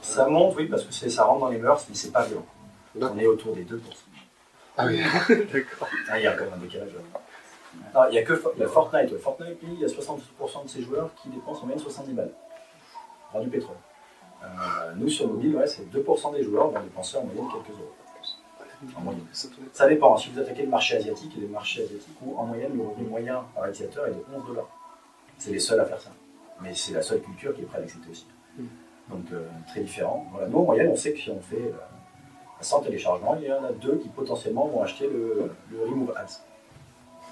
Ça monte, oui, parce que ça rentre dans les mœurs, mais c'est pas violent. On est autour des 2%. Ah oui, d'accord. Il y a quand même un décalage. Non, il y a que Fortnite. Ouais. Fortnite, lui, il y a 70% de ses joueurs qui dépensent en moyenne 70 balles. Dans du pétrole. Nous, sur mobile, c'est 2% des joueurs vont dépenser en moyenne quelques euros. En moyenne. Ça dépend. Si vous attaquez le marché asiatique, il y a des marchés asiatiques où, en moyenne, le revenu moyen par utilisateur est de 11 $. C'est les seuls à faire ça. Mais c'est la seule culture qui est prête à l'accepter aussi. Donc, très différent. Voilà. Nous, en moyenne, on sait que si on fait 100 téléchargements, il y en a 2 qui potentiellement vont acheter le Remove Ads.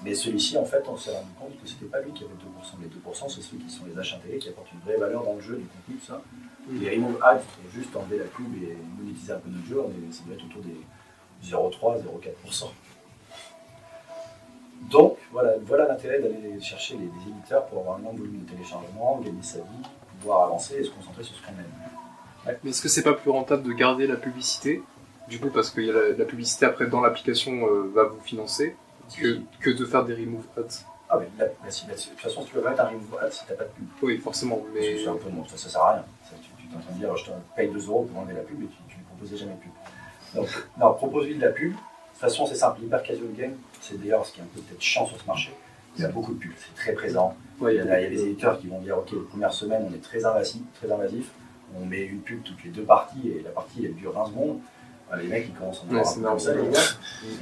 Mais celui-ci, en fait, on s'est rendu compte que c'était pas lui qui avait 2%. Les 2%, c'est ceux qui sont les achats télé, qui apportent une vraie valeur dans le jeu, du contenu, tout ça. Les Remove Ads, c'est juste enlever la pub et monétiser un peu notre jeu, ça doit être autour des 0,3-0,4%. Donc, voilà l'intérêt d'aller chercher les éditeurs pour avoir un grand volume de téléchargement, gagner sa vie, pouvoir avancer et se concentrer sur ce qu'on aime. Mais est-ce que c'est pas plus rentable de garder la publicité, du coup, parce que y a la publicité après dans l'application va vous financer, que de faire des remove ads? Ah, mais de toute façon, si tu veux mettre un remove ad si tu n'as pas de pub. Oui, forcément, mais... C'est un peu ça sert à rien. Tu t'es en train de dire, je te paye 2 € pour enlever la pub et tu ne proposais jamais de pub. Donc, non, propose-lui de la pub. De toute façon, c'est simple, l'hyper casual game, c'est d'ailleurs ce qui est un peu peut-être chiant sur ce marché. Il y a beaucoup de pubs, c'est très présent. Ouais, il y a des éditeurs qui vont dire, ok, les premières semaines, on est très invasif, on met une pub toutes les 2 parties et la partie elle dure 20 secondes. Les mecs ils commencent à en avoir comme ça, les gars.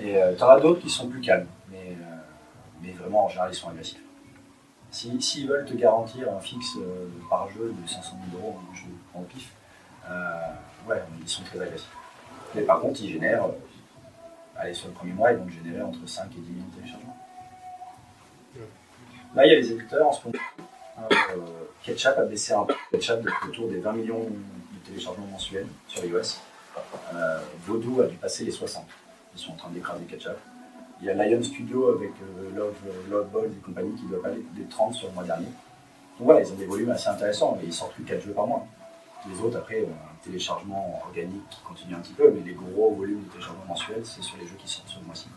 Et t'en as d'autres qui sont plus calmes, mais vraiment en général ils sont agressifs. S'ils veulent te garantir un fixe par jeu de 500 000 €, je prends au pif, ils sont très agressifs. Mais par contre, ils génèrent, sur le premier mois, ils vont générer entre 5 et 10 000 téléchargements. Là, il y a les éditeurs en ce moment. Ketchup a baissé un peu. Ketchup autour des 20 millions de téléchargements mensuels sur iOS. Vodou a dû passer les 60. Ils sont en train d'écraser Ketchup. Il y a Lion Studio avec Love Balls et compagnie qui doit aller des 30 sur le mois dernier. Donc voilà, ils ont des volumes assez intéressants, mais ils sortent plus 4 jeux par mois. Les autres, après, ont un téléchargement organique qui continue un petit peu, mais les gros volumes de téléchargement mensuel, c'est sur les jeux qui sortent sur le mois-ci.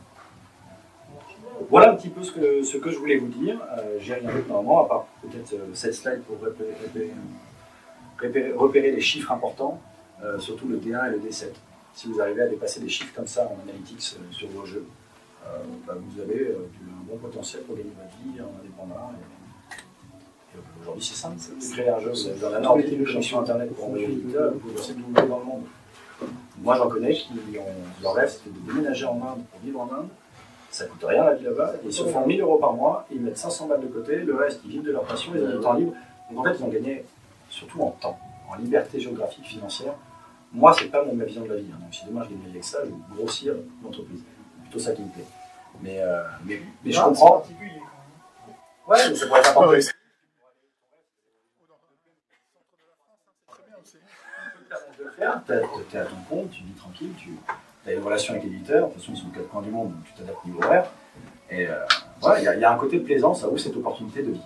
Voilà un petit peu ce que je voulais vous dire. J'ai rien d'autre normalement, à part peut-être cette slide pour repérer les chiffres importants, surtout le D1 et le D7. Si vous arrivez à dépasser des chiffres comme ça en analytics sur vos jeux, vous avez un bon potentiel pour gagner votre vie en indépendant. Aujourd'hui, c'est simple, vous créez un jeu, vous avez dans la norme une connexion internet pour envoyer l'éditeur, vous pouvez bosser d'où vous voulez dans le monde. Moi, j'en connais qui leur rêve, c'était de déménager en Inde pour vivre en Inde. Ça coûte rien la vie là-bas, ils se font 1 000 € par mois, ils mettent 500 balles de côté, le reste, ils vivent de leur passion, ils ont du temps libre. Donc en fait, ils ont gagné surtout en temps, en liberté géographique, financière. Moi, c'est pas ma vision de la vie. Hein. Donc si demain je gagne avec ça, je vais grossir l'entreprise. C'est plutôt ça qui me plaît. Mais je comprends. C'est particulier quand même. Ouais, mais ça pourrait être important. Ouais, Ça Très bien aussi. peut te permettre de le faire. T'es à ton compte, tu vis tranquille, tu as une relation avec l'éditeur. De toute façon, ils sont aux quatre coins du monde, donc tu t'adaptes niveau horaire. Et voilà, il y a un côté plaisant, ça ouvre cette opportunité de vie.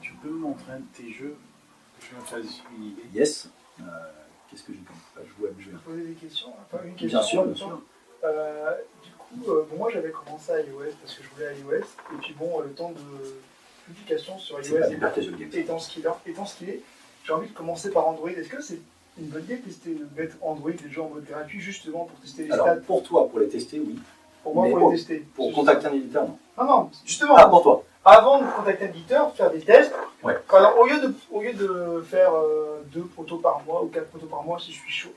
Tu peux me montrer un de tes jeux que je viens de faire disponible. Yes. Qu'est-ce que j'ai comme page web je Je vais... vais poser des questions. Enfin, une question. Bien sûr, en même bien temps. sûr. Du coup, bon, moi j'avais commencé à iOS parce que je voulais à iOS. Et puis bon, le temps de publication sur C'est pas iOS hyper casual game. étant ce qu'il est, j'ai envie de commencer par Android. Est-ce que c'est une bonne idée de tester, de mettre Android déjà en mode gratuit justement pour tester les Alors, stats? pour toi, pour les tester, oui. Pour moi, mais pour les tester. Pour contacter un éditeur, non. Non, justement. Ah, pour toi. Avant de contacter un éditeur, faire des tests. Ouais. Alors, au lieu de faire 2 protos par mois ou 4 protos par mois si je suis chaud,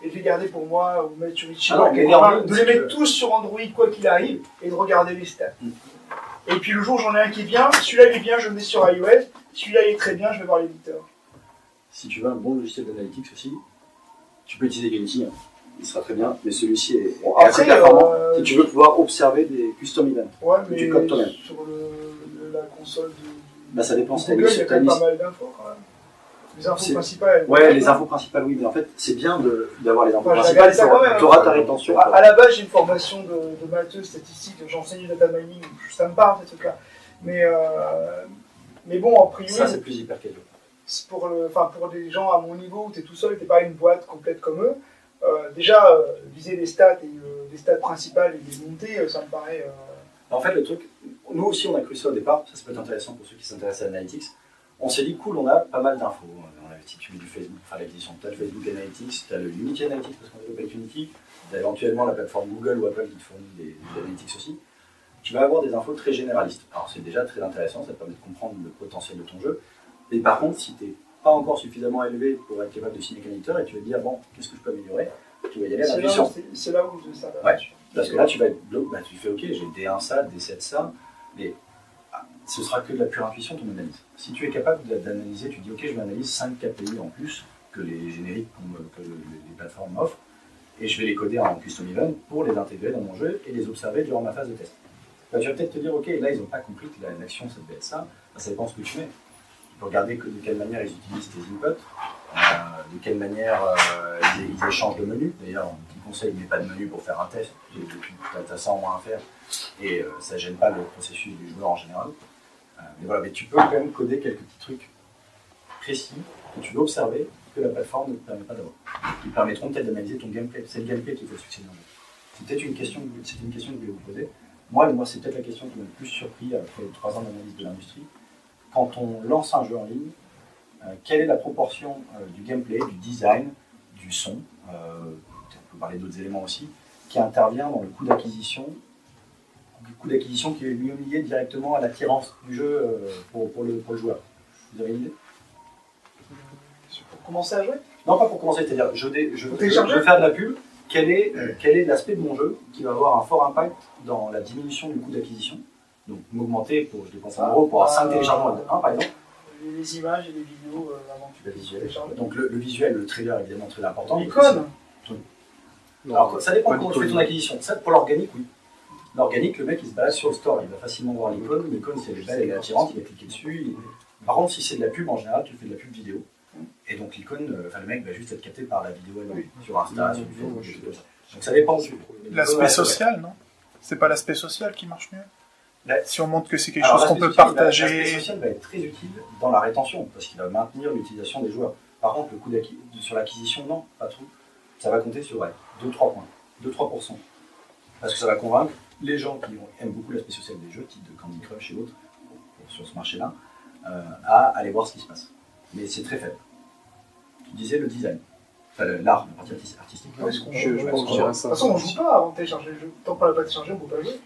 et de les garder pour moi ou mettre sur Ichigo, Ah non, mais les Android, de si les tu mettre veux. tous sur Android quoi qu'il arrive et de regarder les stats. Mm. Et puis le jour où j'en ai un qui est bien, celui-là il est bien, je le mets sur iOS, celui-là il est très bien, je vais voir l'éditeur. Si tu veux un bon logiciel d'analytics aussi, tu peux utiliser Unity. Hein. Il sera très bien, mais celui-ci est Bon, assez après, performant. Si tu veux pouvoir observer des custom events. Ouais, Que mais tu codes toi-même. sur la console de Bah, ça dépend. Google, il y a quand même pas mal d'infos quand même. Les infos C'est- principales. Ouais, les infos principales, oui, mais en fait, c'est bien d'avoir les infos Enfin, j'ai principales. regardé ça quand même, Tu auras ta rétention. À la base, j'ai une formation de matheux, statistique, j'enseigne le data mining, ça me parle, ces trucs-là. Mais bon, a priori, Ça, c'est plus hyper casual. c'est pour des gens à mon niveau où tu es tout seul, tu n'es pas une boîte complète comme eux, déjà, viser les stats et les stats principales et les monter, ça me paraît. En fait, le truc, nous aussi, on a cru ça au départ, ça peut être intéressant pour ceux qui s'intéressent à l'analytics. On s'est dit, cool, on a pas mal d'infos. Si tu mets du Facebook, enfin l'acquisition, tu as le Facebook Analytics, tu as le Unity Analytics parce qu'on développe avec Unity, tu as éventuellement la plateforme Google ou Apple qui te fournit des analytics aussi. Tu vas avoir des infos très généralistes. Alors c'est déjà très intéressant, ça te permet de comprendre le potentiel de ton jeu. Et par contre, si tu n'es pas encore suffisamment élevé pour être capable de signer qu'un éditeur et tu vas te dire, bon, qu'est-ce que je peux améliorer, tu vas y aller à l'intuition. C'est là où ça va. Ouais. Parce que là, tu vas être bloqué, tu fais OK, j'ai D1 ça, D7 ça, mais ce sera que de la pure intuition ton analyse. Si tu es capable d'analyser, tu dis OK, je vais analyser 5 KPI en plus que les génériques que les plateformes m'offrent, et je vais les coder en custom event pour les intégrer dans mon jeu et les observer durant ma phase de test. Bah, tu vas peut-être te dire OK, là ils n'ont pas compris que l'action ça devait être ça, bah, ça dépend de ce que tu mets. Tu peux regarder de quelle manière ils utilisent tes inputs, de quelle manière ils échangent le menu. D'ailleurs, un petit conseil, il met pas de menu pour faire un test, tu as ça en moins à faire et ça ne gêne pas le processus du joueur en général. Mais voilà, mais tu peux quand même coder quelques petits trucs précis que tu veux observer que la plateforme ne te permet pas d'avoir. Qui permettront peut-être d'analyser ton gameplay. C'est le gameplay qui fait le succès d'un jeu. C'est peut-être une question que je voulais vous poser. Moi, c'est peut-être la question qui m'a le plus surpris après 3 ans d'analyse de l'industrie. Quand on lance un jeu en ligne, quelle est la proportion du gameplay, du design, du son, on peut parler d'autres éléments aussi, qui intervient dans le coût d'acquisition qui est mieux lié directement à l'attirance du jeu pour le joueur. Vous avez une idée? Pour commencer à jouer. Non, pas pour commencer, c'est-à-dire je veux télécharger faire de la pub. Quel est l'aspect de mon jeu qui va avoir un fort impact dans la diminution du coût d'acquisition? Donc m'augmenter pour, je dépense 1 euro pour avoir 5 téléchargements de 1 par exemple. Les images et les vidéos avant que tu les télécharges. Donc le visuel, le trailer évidemment très important. L'icône. Alors ça dépend de comment tu fais ton acquisition. Ça, pour l'organique, oui. L'organique, le mec il se balade sur le store, il va facilement voir l'icône. L'icône, si elle est belle, elle est attirante, il va cliquer dessus. Par contre, si c'est de la pub, en général, tu fais de la pub vidéo. Et donc l'icône, le mec va juste être capté par la vidéo elle-même, sur Insta, sur Facebook, des choses comme ça. Donc ça dépend. L'aspect social, non? C'est pas l'aspect social qui marche mieux? Si on montre que c'est quelque Alors, chose qu'on l'aspect peut social, partager. L'aspect social va être très utile dans la rétention, parce qu'il va maintenir l'utilisation des joueurs. Par contre, le coût sur l'acquisition, non, pas trop. Ça va compter sur 2-3 points, 2-3%. Parce que ça va convaincre les gens qui aiment beaucoup l'aspect social des jeux, type de Candy Crush et autres, sur ce marché-là, à aller voir ce qui se passe. Mais c'est très faible. Tu disais le design, enfin l'art, la partie artistique. Ouais, Je pense que je dirais ça. De toute façon, on joue pas avant de télécharger le jeu. Tant qu'on l'a pas téléchargé, on peut pas jouer.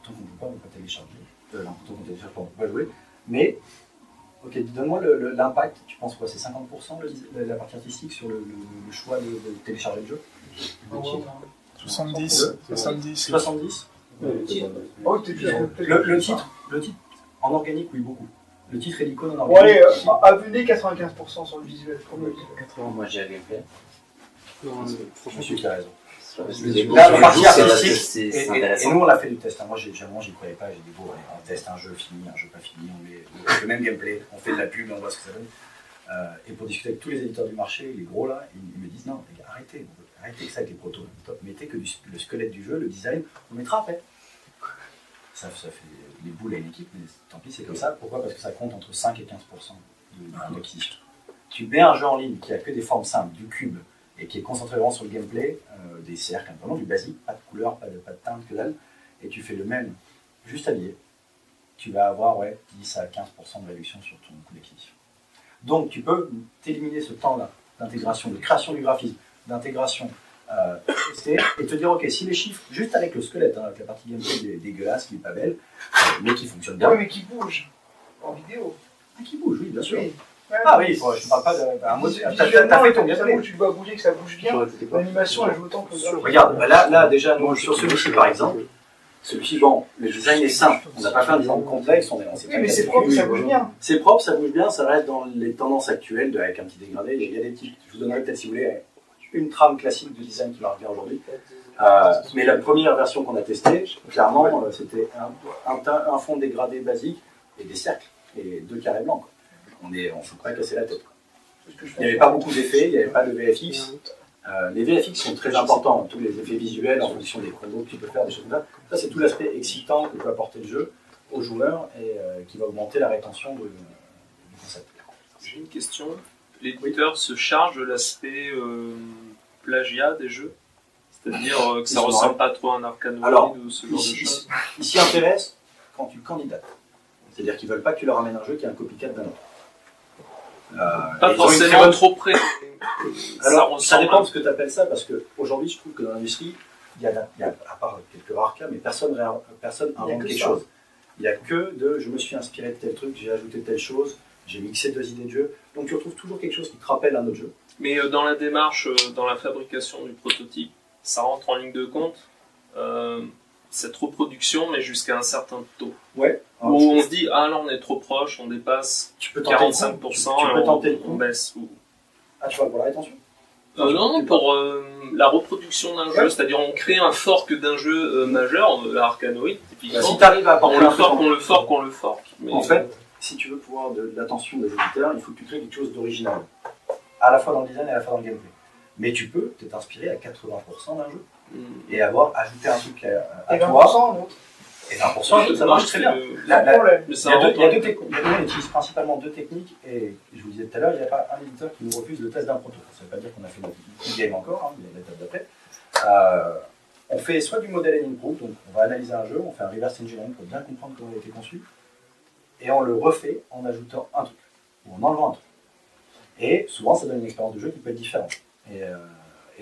Tant qu'on ne joue pas, on ne peut pas télécharger. Non, tant qu'on télécharge pas, on ne peut pas jouer. Mais, ok, donne-moi l'impact, tu penses quoi? C'est 50% la partie artistique sur le choix de télécharger le jeu? 70, 70. 70? Oh, t'es plus Le titre, en organique, oui, beaucoup. Le titre est l'icône en Bon, allez, abonné 95% sur le visuel. Comme le visuel. 80, moi j'ai un gameplay. Non, franchement, monsieur qui a raison. Là, la partie artistique, c'est et intéressant. nous on l'a fait du test. Moi j'avoue, j'y croyais pas. J'ai dit bon, allez, on teste un jeu fini, un jeu pas fini, on met le même gameplay, on fait de la pub, on voit ce que ça donne. Et pour discuter avec tous les éditeurs du marché, les gros là, ils me disent non, les gars, arrêtez que ça avec les protos. Top, mettez que le squelette du jeu, le design, on mettra après. Ça fait les boules à une équipe, mais tant pis, c'est comme ça. Pourquoi? Parce que ça compte entre 5 et 15% de l'acquisition. Tu mets un jeu en ligne qui a que des formes simples, du cube, et qui est concentré vraiment sur le gameplay, des cercles, vraiment du basique, pas de couleur, pas de teinte, que dalle, et tu fais le même, juste habillé, tu vas avoir 10 à 15% de réduction sur ton coût d'acquisition. Donc tu peux t'éliminer ce temps-là d'intégration, de création du graphisme, d'intégration, et te dire ok, si les chiffres, juste avec le squelette, avec la partie gameplay dégueulasse, qui n'est pas belle, mais qui fonctionne bien. Oui, mais qui bouge en vidéo. Ah, qui bouge, oui, bien sûr. Oui. Ah oui, je ne parle pas d'un mot. T'as fait ton gameplay. Tu dois bouger, que ça bouge bien. L'animation, elle joue autant que le graphisme. Regarde, là déjà, nous, sur celui-ci par exemple, celui-ci, bon, le design est simple. On n'a pas fait un design complexe. Oui, mais c'est propre, ça bouge bien. C'est propre, ça bouge bien, ça reste dans les tendances actuelles, avec un petit dégradé. Il y a des petits, je vous donnerai peut-être, si vous voulez, une trame classique de design qui va revenir aujourd'hui. Mais la première version qu'on a testée, clairement, c'était un fond dégradé basique et des cercles, et 2 carrés blancs. Quoi. On se pourrait casser la tête. Quoi. Il n'y avait pas beaucoup d'effets, il n'y avait pas de VFX. Les VFX sont très importants, tous les effets visuels en fonction des combos que tu peux faire, des choses comme ça. Ça, c'est tout l'aspect excitant que peut apporter le jeu aux joueurs et qui va augmenter la rétention du concept. J'ai une question. L'éditeur se charge de l'aspect plagiat des jeux? C'est-à-dire que ça ne ressemble pas trop à un Arkanoid ou ce genre de choses? Ils s'y intéressent quand tu candidates. C'est-à-dire qu'ils ne veulent pas que tu leur amènes un jeu qui est un copycat d'un autre. Pas forcément trop près. Alors, ça dépend de ce que tu appelles ça, parce qu'aujourd'hui, je trouve que dans l'industrie, il y a, à part quelques rares cas, mais personne invente quelque chose. Il n'y a que de je me suis inspiré de tel truc, j'ai ajouté telle chose, j'ai mixé 2 idées de jeu. Donc tu retrouves toujours quelque chose qui te rappelle un autre jeu. Mais dans la démarche, dans la fabrication du prototype, ça rentre en ligne de compte cette reproduction, mais jusqu'à un certain taux. Ouais. Où on se dit, ah là on est trop proche, on dépasse 45%, et on baisse. Ah, tu vois, pour la rétention? Non, pour la reproduction d'un jeu, c'est-à-dire on crée un fork d'un jeu majeur, Arkanoid, typiquement. Si tu arrives à apporter on le fork. Mais... En fait, si tu veux pouvoir de l'attention des éditeurs, il faut que tu crées quelque chose d'original. À la fois dans le design et à la fois dans le gameplay. Mais tu peux t'être inspiré à 80% d'un jeu. Et avoir ajouté un truc à toi. Et 20%, ça marche très bien. Il y a deux techniques. On utilise principalement 2 techniques. Et je vous le disais tout à l'heure, il n'y a pas un éditeur qui nous refuse le test d'un proto. Ça ne veut pas dire qu'on a fait notre game encore, il y a l'étape d'après. On fait soit du modèle and improve, donc on va analyser un jeu, on fait un reverse engineering pour bien comprendre comment il a été conçu. Et on le refait en ajoutant un truc, ou en enlevant un truc. Et souvent, ça donne une expérience de jeu qui peut être différente. Et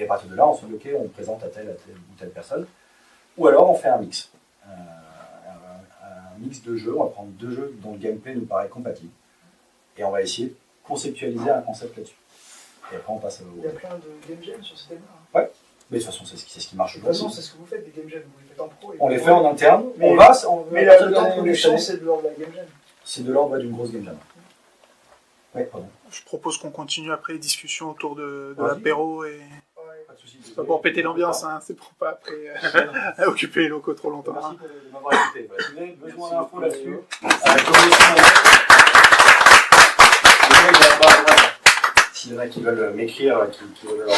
à partir de là, on se dit, ok, on le présente à telle ou telle personne. Ou alors, on fait un mix. Un mix de jeux, on va prendre 2 jeux dont le gameplay nous paraît compatible. Et on va essayer de conceptualiser un concept là-dessus. Et après, on passe au... Il y a plein de game jams sur ce thème-là. Ouais. Mais de toute façon, c'est ce qui marche. De toute façon, c'est ce que vous faites, des game jams. Vous les faites en pro. On les fait en interne. Mais mais le temps de production, c'est de l'ordre de la game jam. C'est de l'ordre d'une grosse game jam. Ouais, pardon. Je propose qu'on continue après les discussions autour de l'apéro et... Pas de soucis. C'est pas pour péter l'ambiance, hein, c'est pour pas après occuper les locaux trop longtemps. Merci de m'avoir écouté. Voilà. Si vous avez besoin d'infos là-dessus, s'il y en a qui veulent m'écrire, qui veulent leur